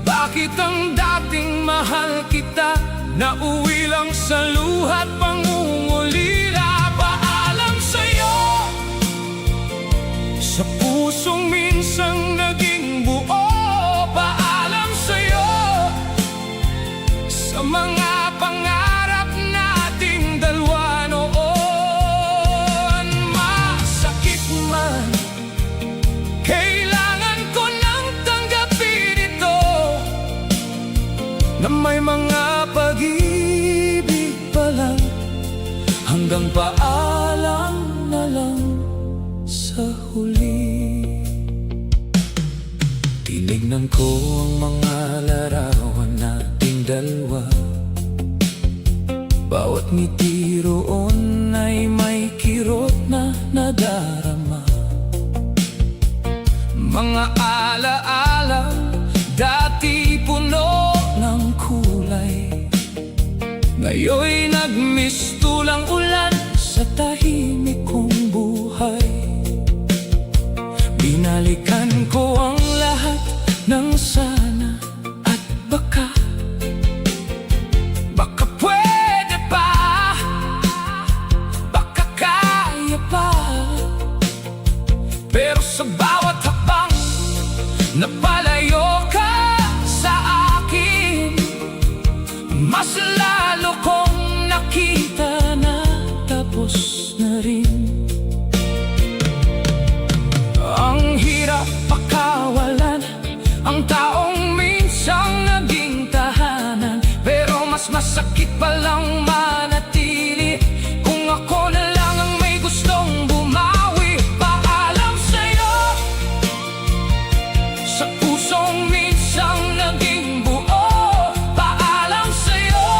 Bakit ang dating mahal kita nauwi lang sa luha't pangungulila? Paalam sa'yo, sa pusong minsang naging buo. Paalam sa'yo, sa mga pangarap nating dalawa noon. Masakit man, kailangan ko nang tanggapin ito, na may mga pag-ibig pa lang, hanggang paalam na lang sa huli. Tinignan ko ang mga larawan nating dalawa. Bawat ngiti roon ay may kirot na nadarama. Mga alaala, dati puno ng kulay, ngayon'y nagmistulang ulan sa tahimik kong buhay. Binalikan ko ang lahat ng sana at baka pwede pa, baka kaya pa. Pero sa bawat hakbang napalayo ka sa akin, mas lalo kong nakita na tapos na rin. Ang hirap pakawalan ang taong minsang naging tahanan, pero mas masakit palang manatili kung ako na lang ang may gustong bumawi. Paalam sa'yo, sa pusong minsang naging buo. Paalam sa'yo,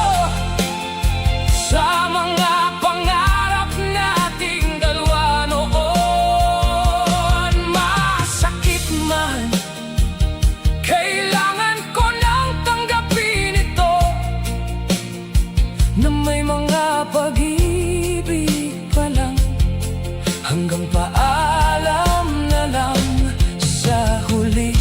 sa mga pangarap nating dalawa noon. Masakit man, kailangan ko nang tanggapin ito, na may mga pag-ibig pa lang, hanggang paalam na lang sa huli.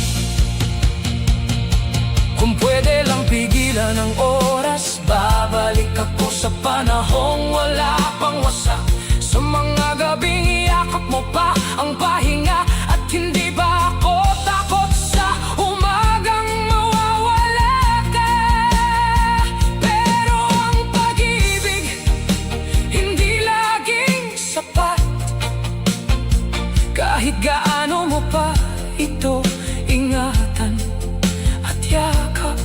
Kung pwede lang pigilan ang oras, babalik ako sa panahong wala pang wasak. Sa mga gabing iyakap mo pa ang pahinga, at hindi ba ako takot sa umagang mawawala ka? Pero ang pag-ibig hindi laging sapat, kahit gaano mo pa ito ingatan at yakap.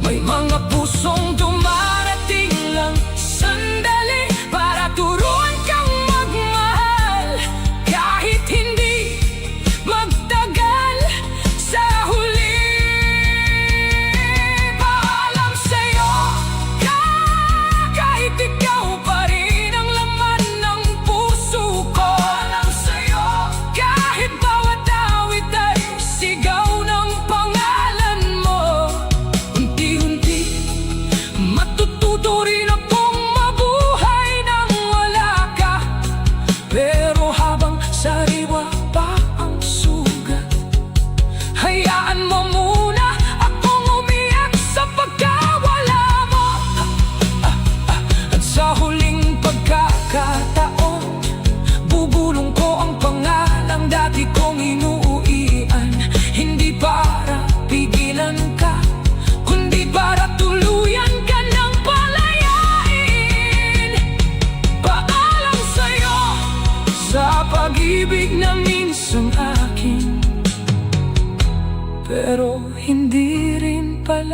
May mga pusong dumarating lang sandali para turuan kang magmahal, kahit hindi magtagal sa huli. Paalam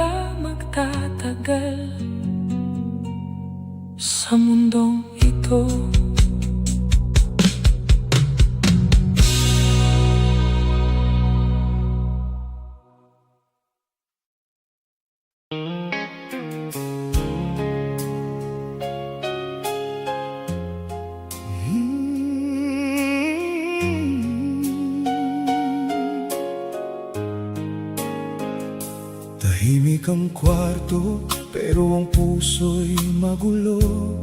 ba magtatagal sa mundong ito? Tahimik ang kwarto, pero ang puso'y magulo.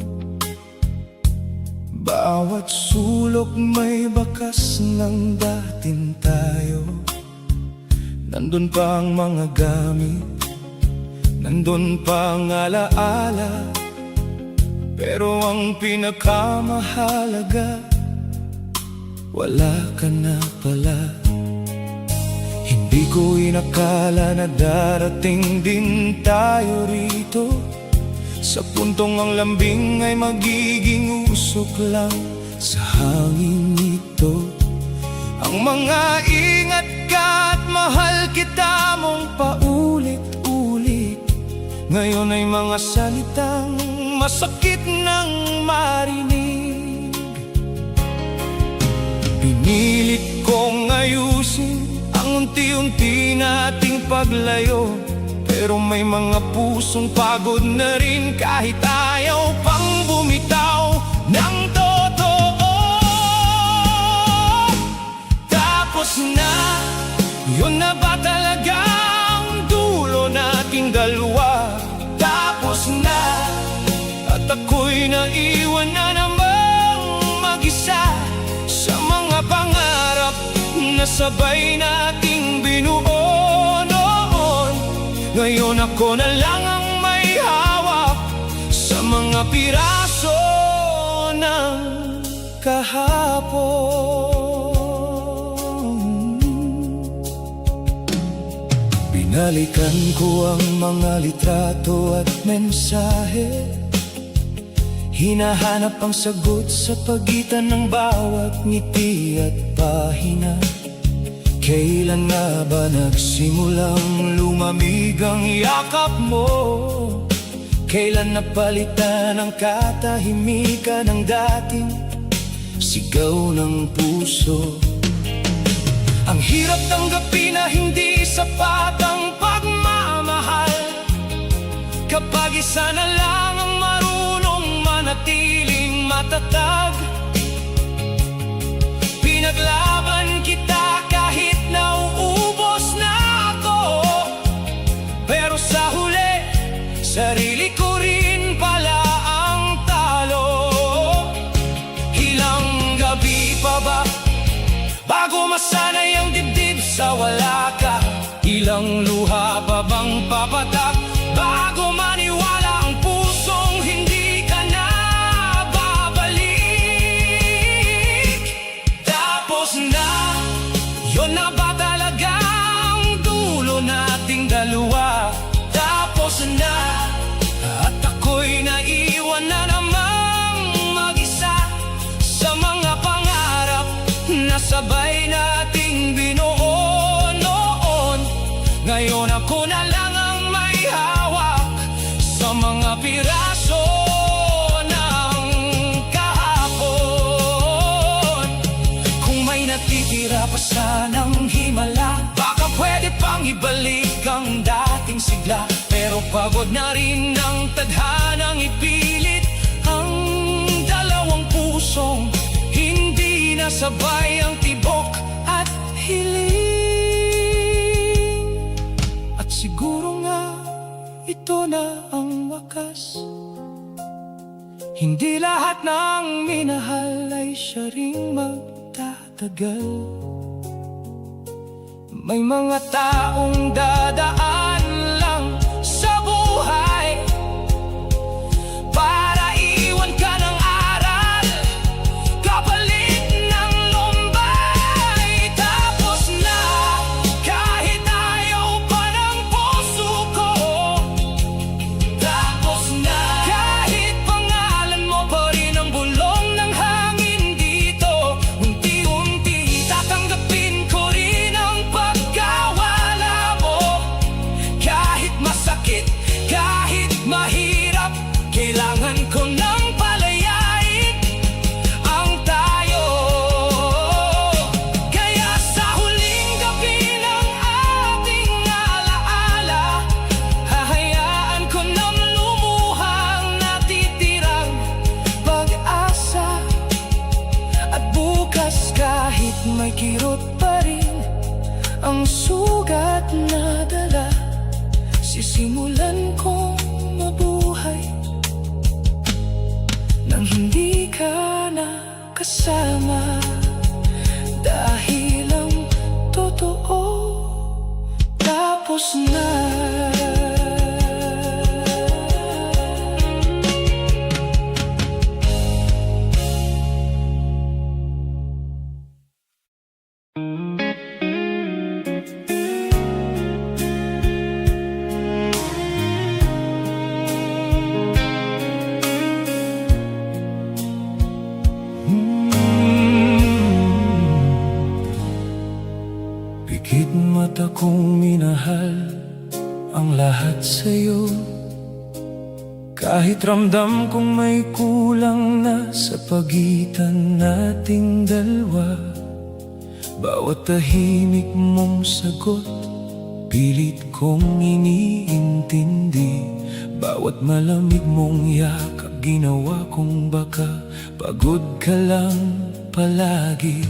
Bawat sulok may bakas ng dating tayo. Nandun pa ang mga gamit, nandun pa ang alaala. Pero ang pinakamahalaga, wala ka na pala. Hindi ko inakala na darating din tayo rito, sa puntong ang lambing ay magiging usok lang sa hangin nito. Ang mga ingat ka at mahal kita mong paulit-ulit, ngayon ay mga salitang masakit nang marinig. Pinilit kong ayusin ang unti-unti nating paglayo, pero may mga pusong pagod na rin kahit ayaw pang bumitaw ng totoo. Tapos na, yun na ba talaga ang dulo nating dalawa? Tapos na, at ako'y naiwan na namang mag-isa sa mga pangarap na sabay nating binuo noon. Ngayon ako na lang ang may hawak sa mga piraso ng kahapon. Binalikan ko ang mga litrato at mensahe, hinahanap ang sagot sa pagitan ng bawat ngiti at pahina. Kailan na ba nagsimulang lumamig ang yakap mo? Kailan napalitan ang katahimikan ng dating sigaw ng puso? Ang hirap tanggapin na hindi sapat ang pagmamahal, kapag isa na lang ang marunong manatiling matatag. Pinaglaban kita kahit nauubos na ako, pero sa huli, sarili ko rin pala ang talo. Ilang gabi pa ba bago masanay ang dibdib sa wala ka? Ilang luha pa bang papatak bago maniwala ang pusong hindi ka na babalik? Tapos na, yun na ba talaga ang dulo nating dalawa? Tapos na, at ako'y naiwan na namang mag-isa sa mga pangarap na sabay nating binuo noon. Ngayon ako na lang ang may hawak sa mga piraso ng kahapon. Kung may natitira pa sanang himala, baka pwede pang ibalik ang dating sigla. Pero pagod na rin ang tadhanang ipilit ang dalawang pusong hindi nasabay ang tibok at hiling. At siguro nga ito na ang wakas. Hindi lahat ng minahal ay siya ring magtatagal. May mga taong dadaan lang sa buhay para iwan ka ng aral, kapalit ng lumbay. Tapos na, kahit ayaw pa ng puso ko. Tapos na, kahit pangalan mo pa rin ang bulong ng hangin dito. Unti-unti tatanggapin ko rin ang pagkawala mo. ang sugat na dala, sisimulan kong mabuhay nang hindi ka na kasama. Dahil ang totoo tapos na. Pikit mata kong minahal ang lahat sa'yo, kahit ramdam kong may kulang na sa pagitan nating dalawa. Bawat tahimik mong sagot, pilit kong iniintindi. Bawat malamig mong yakap, ginawa kong baka pagod ka lang palagi.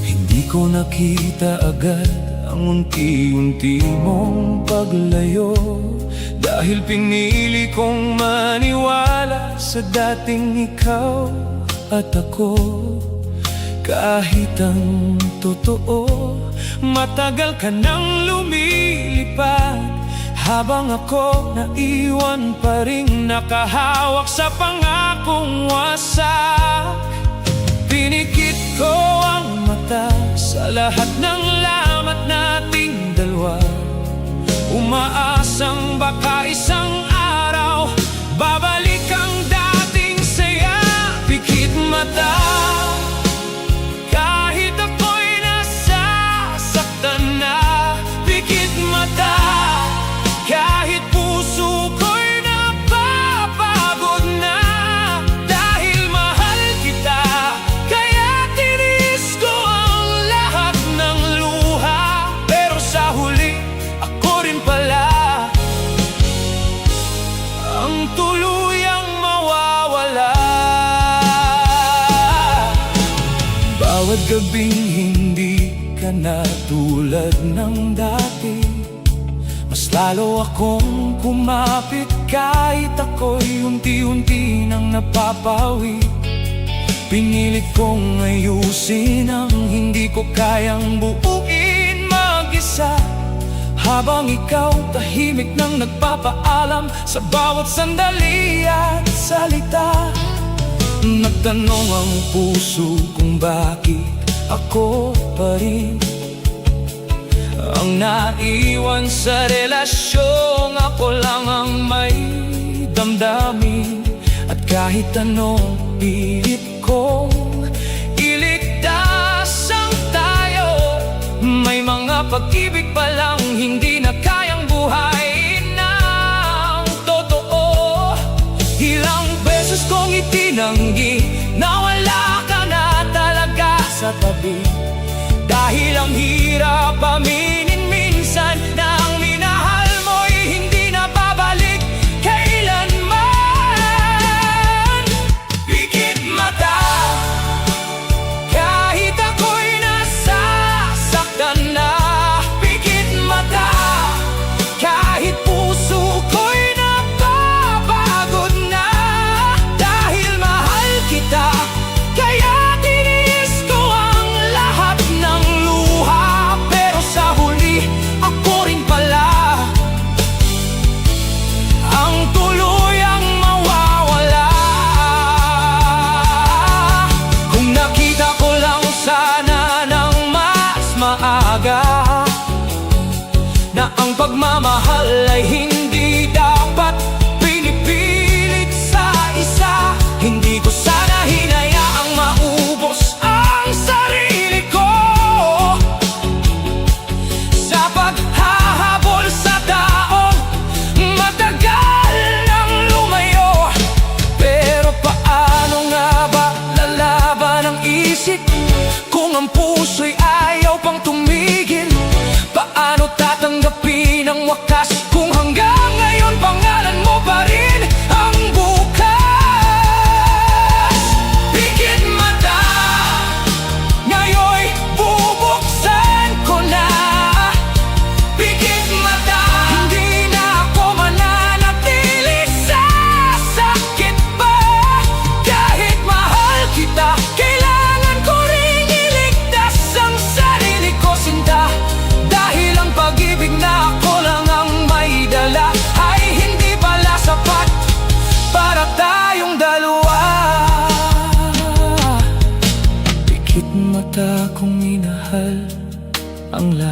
Hindi ko nakita agad ang unti-unti mong paglayo, dahil pinili kong maniwala sa dating ikaw at ako. Kahit ang totoo, matagal ka nang lumilipad, habang ako naiwan pa rin nakahawak sa pangakong wasak. Pinikit ko ang mata sa lahat ng lamat nating dalawa, umaasang baka isang araw babalik ang dating saya. Pikit mata, kahit ako'y nasasaktan na. Pikit mata, kahit puso ko'y napapagod na. Dahil mahal kita, kaya tinis ko ang lahat ng luha. Pero sa huli, ako rin pala ang tuluyang mawawala. Bawat gabing hindi ka na tulad ng dati, mas lalo akong kumapit, kahit ako'y unti-unti nang napapawi. Pinilit kong ayusin ang hindi ko kayang buuin mag-isa, habang ikaw tahimik nang nagpapaalam sa bawat sandali at salita. Nagtanong ang puso kung bakit ako pa rin ang naiwan sa relasyong. Ako lang ang may damdamin, at kahit anong pilit kong iligtas ang tayo, may mga pag-ibig pa lang hindi na kayang buhayin ng totoo. Ilang beses kong itinanggi na wala ka na talaga sa tabi, dahil ang hirap aminin minsan na ang minahal mo'y hindi na babalik kailanman. Pikit mata, kahit ako'y nasasaktan na. Pikit mata, kahit puso ko'y napapagod na. Dahil mahal kita, kaya tinis ko ang lahat ng luha. Pero sa huli, ako rin pala ang tuluyang mawawala. Kung nakita ko lang sana ng mas maaga na ang pagmamahal ay hindi dapat pinipilit sa isa, hindi ko sana hinayaang maubos ang sarili ko sa paghahabol sa taong matagal nang lumayo. Pero paano nga ba lalaban ang isip kung ang puso'y ayaw pang tumigil? Paano tatanggapin ang wakas kung hanggang ngayon pangalan mo pa rin ang bukas?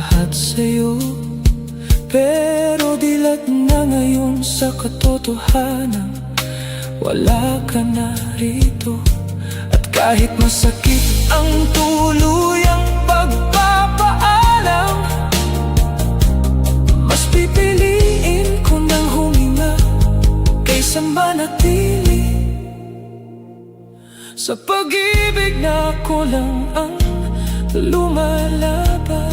lahat sa'yo. Pero dilat na ngayon sa katotohanan, wala ka na rito. At kahit masakit ang tuluyang pagpapaalam, mas pipiliin ko nang huminga kaysa manatili sa pag-ibig na ako lang ang lumalaban.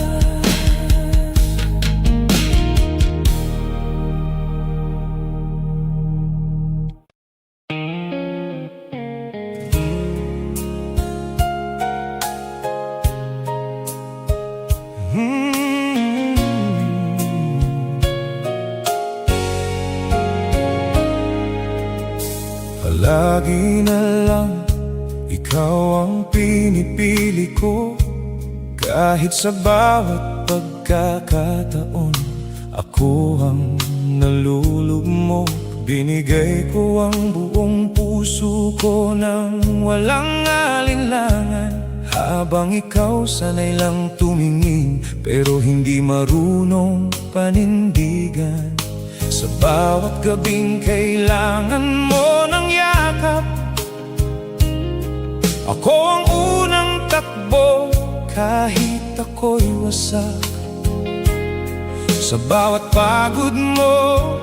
Palagi na lang ikaw ang pinipili ko, kahit sa bawat pagkakataon ako ang nalulugmok. Binigay ko ang buong puso ko nang walang alinlangan, habang ikaw sanay lang tumingin pero hindi marunong panindigan. Sa bawat gabing kailangan mo ng yakap, ako ang unang takbo kahit ako'y wasak. Sa bawat pagod mo,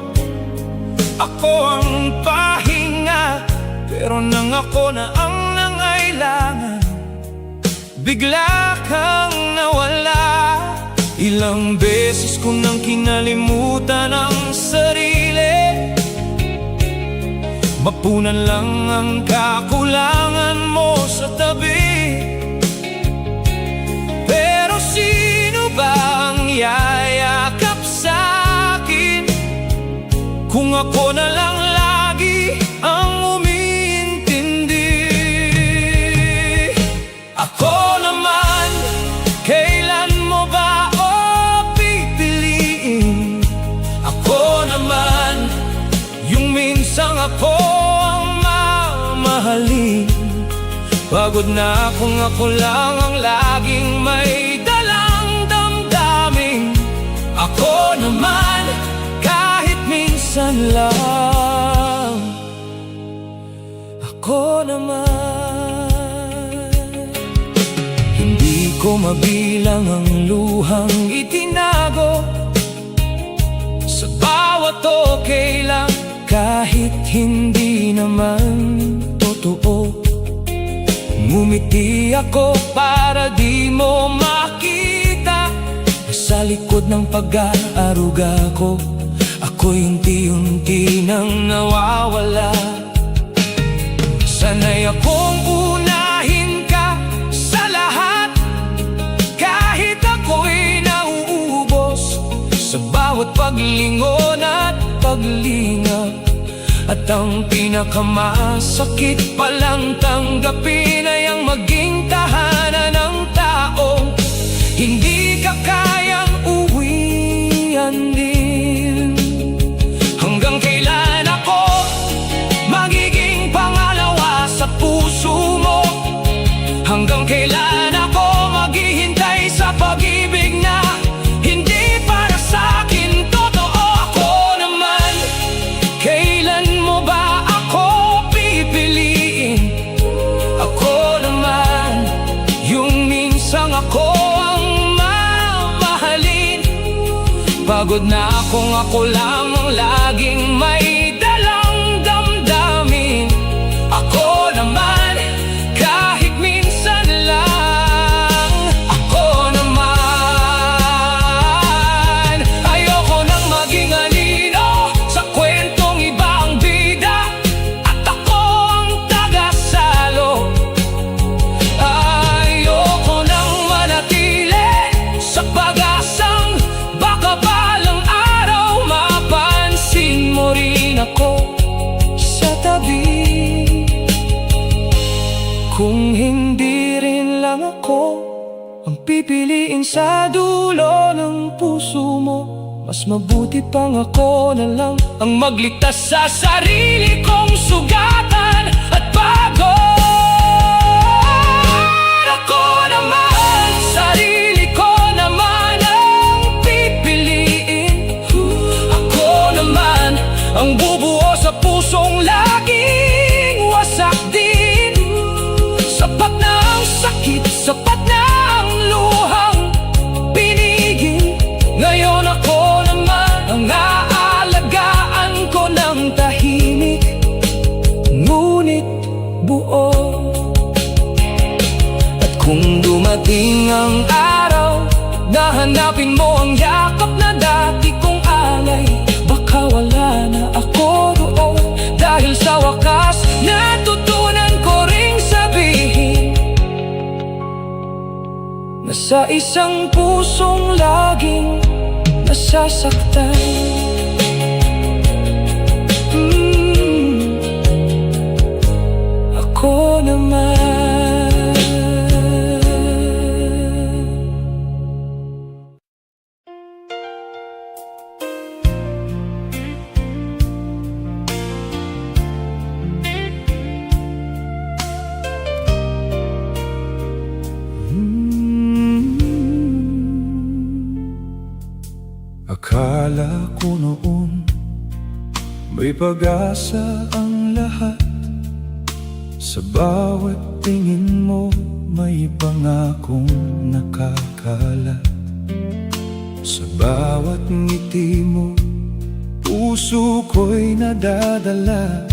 ako ang pahinga. Pero nang ako na ang nangailangan, bigla kang nawala. Ilang beses ko nang kinalimutan ang sarili, mapunan lang ang kakulangan mo sa tabi. Pero sino ba ang yayakap sa'kin kung ako na lang lagi ang umintindi? Ako naman, kailan mo ba o pipiliin? Ako naman, yung minsang ako ang mamahalin. Pagod na kung ako lang ang laging may dalang damdamin. Ako naman, kahit minsan lang. Ako naman, hindi ko mabilang ang luhang itinago. Sa bawat okay lang, kahit hindi naman totoo. Ngumiti ako para di mo makita. Sa likod ng pag-aaruga ko, ako'y unti-unti nang nawawala. Sanay akong unahin ka sa lahat, kahit ako'y nauubos sa bawat paglingon at paglingap. At ang pinakamasakit palang tanggapin ay ang maging tahanan ng taong hindi ka kayang uwian din. Hanggang kailan ako magiging pangalawa sa puso mo? Hanggang kailan ako maghihintay sa pag-ibig na hindi para sa'kin totoo? Ako naman, kailan mo ba ako pipiliin? Ako naman, yung minsang ako ang mamahalin. Pagod na kung ako lang ang laging may dalang damdamin. Ako naman, kahit minsan lang. Ako naman, ayoko nang maging anino sa kwentong iba ang bida, at ako ang tagasalo. Ayoko nang manatili sa pag-asang baka balang araw mapansin mo rin ako sa tabi. Kung hindi rin lang ako ang pipiliin sa dulo ng puso mo, mas mabuti pang ako na lang ang magligtas sa sarili kong sugatan at pagod. Ako naman, sarili ko naman ang ng araw, nahanapin mo ang yakap na dati kong alay. Baka wala na ako roon, dahil sa wakas natutunan ko ring sabihin na sa isang pusong laging nasasaktan. Ako naman. Akala ko noon may pag-asa ang lahat. Sa bawat tingin mo may pangakong nakakalat. Sa bawat ngiti mo puso ko'y nadadala.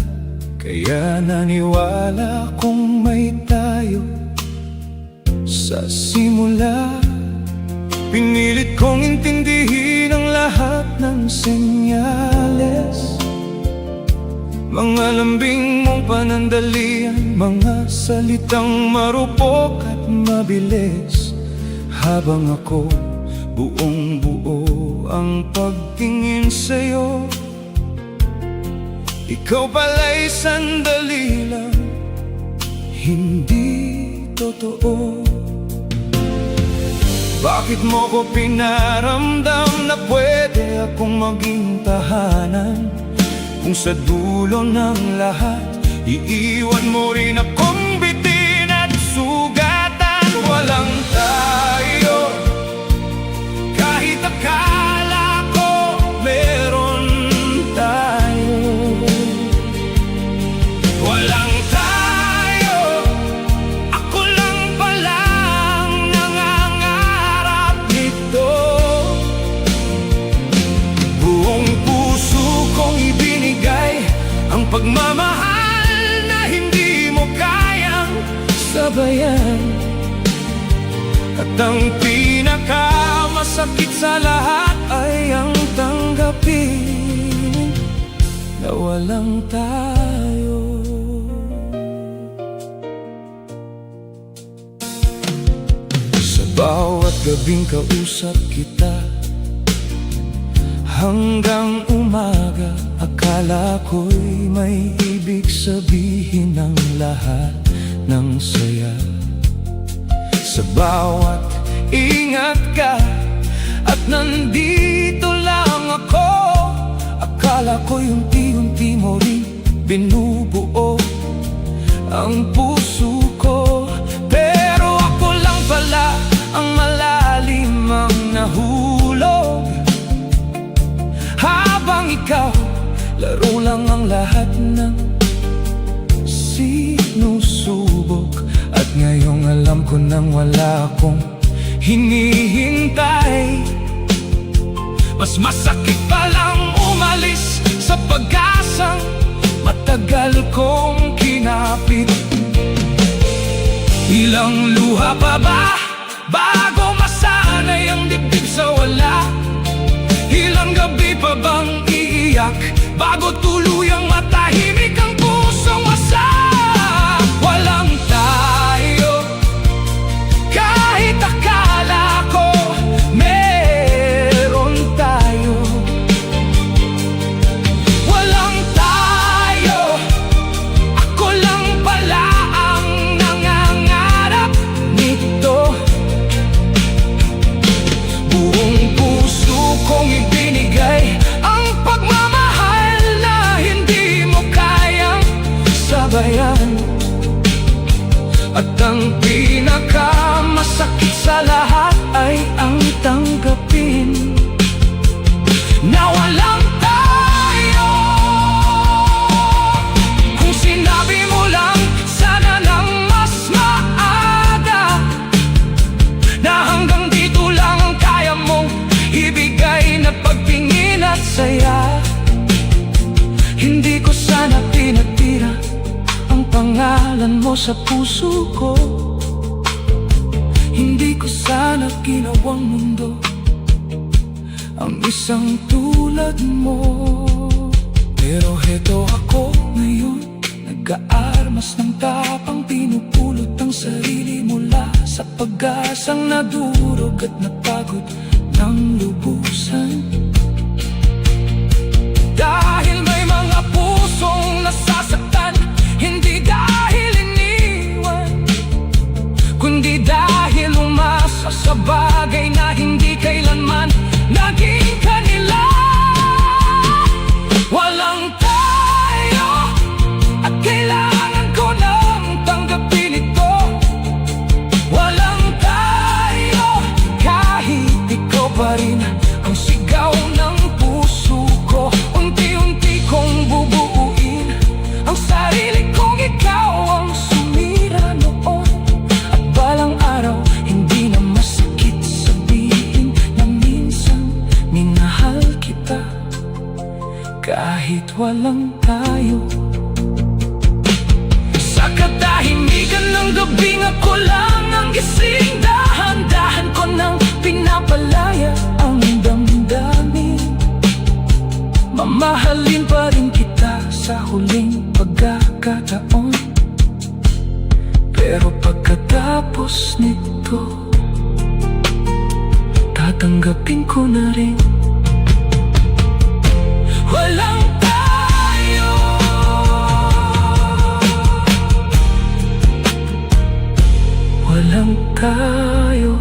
Kaya naniwala kong may tayo sa simula. Pinilit kong intindihin ang lahat ng senyales, mga lambing mong panandalian, mga salitang marupok at mabilis. Habang ako buong buo ang pagtingin sa'yo, ikaw pala'y sandali lang, hindi totoo. Bakit mo ko pinaramdam na pwede akong maging tahanan, kung sa dulo ng lahat iiwan mo rin akong bitin at sugatan? Walang tayo, kahit akala ko meron tayo. Walang tayo, ako lang palang nangangarap nito. Buong puso kong ibinigay ang pagmamahal na hindi mo kayang sabayan. At ang pinakamasakit sa lahat ay ang tanggapin na walang tayo. Sa bawat gabing kausap kita, hanggang umaga, akala ko'y may ibig sabihin ng lahat ng saya. Sa bawat ingat ka at nandito lang ako, akala ko'y unti-unti mo rin binubuo ang puso ko. Pero ako lang pala ang malalim ang nahulog, habang ikaw, laro lang ang lahat ng sinusubok. At ngayong alam ko nang wala akong hinihintay, mas masakit palang umalis sa pag-asang matagal kong kinapit. Ilang luha pa ba bago masanay ang dibdib sa wala? Ilang gabi pa bang iiyak bago tuluyang matahimik ang pusong wasak? Walang tayo, kahit akala ko meron tayo. Walang tayo, ako lang pala ang nangangarap nito. Buong puso kong ibinigay ang pagmamahal na hindi mo kayang sabayan. At ang pinakamasakit sa lahat ay ang tanggapin na walang tayo. Kung sinabi mo lang sana ng mas maaga na hanggang dito lang ang kaya mong ibigay na pagtingin at saya, hindi ko sana pinatira ang pangalan mo sa puso ko. Hindi ko sana ginawang mundo ang isang tulad mo. Pero heto ako ngayon, nag-aarmas ng tapang, pinupulot ang sarili mula sa pag-asang nadurog at napagod ng lubusan. Dahil may mga pusong nasasaktan, hindi dahil iniwan, kundi dahil umasa sa bagay na hindi kailanman naging kanila. Walang tayo at kailangan ko nang tanggapin ito. Walang tayo kahit ikaw pa rin ang sigaw ng puso ko. Unti-unti kong bubuuin ang sarili kong ikaw ang sumira noon. At balang araw hindi na masakit sabihin na minsan minahal kita kahit walang tayo. Sa katahimikan ng gabing ako lang ang gising, dahan-dahan ko nang pinapalaya ang damdamin. Mamahalin pa rin kita sa huling pagkakataon. Pero pagkatapos nito, tatanggapin ko na rin walang tayo. Walang tayo.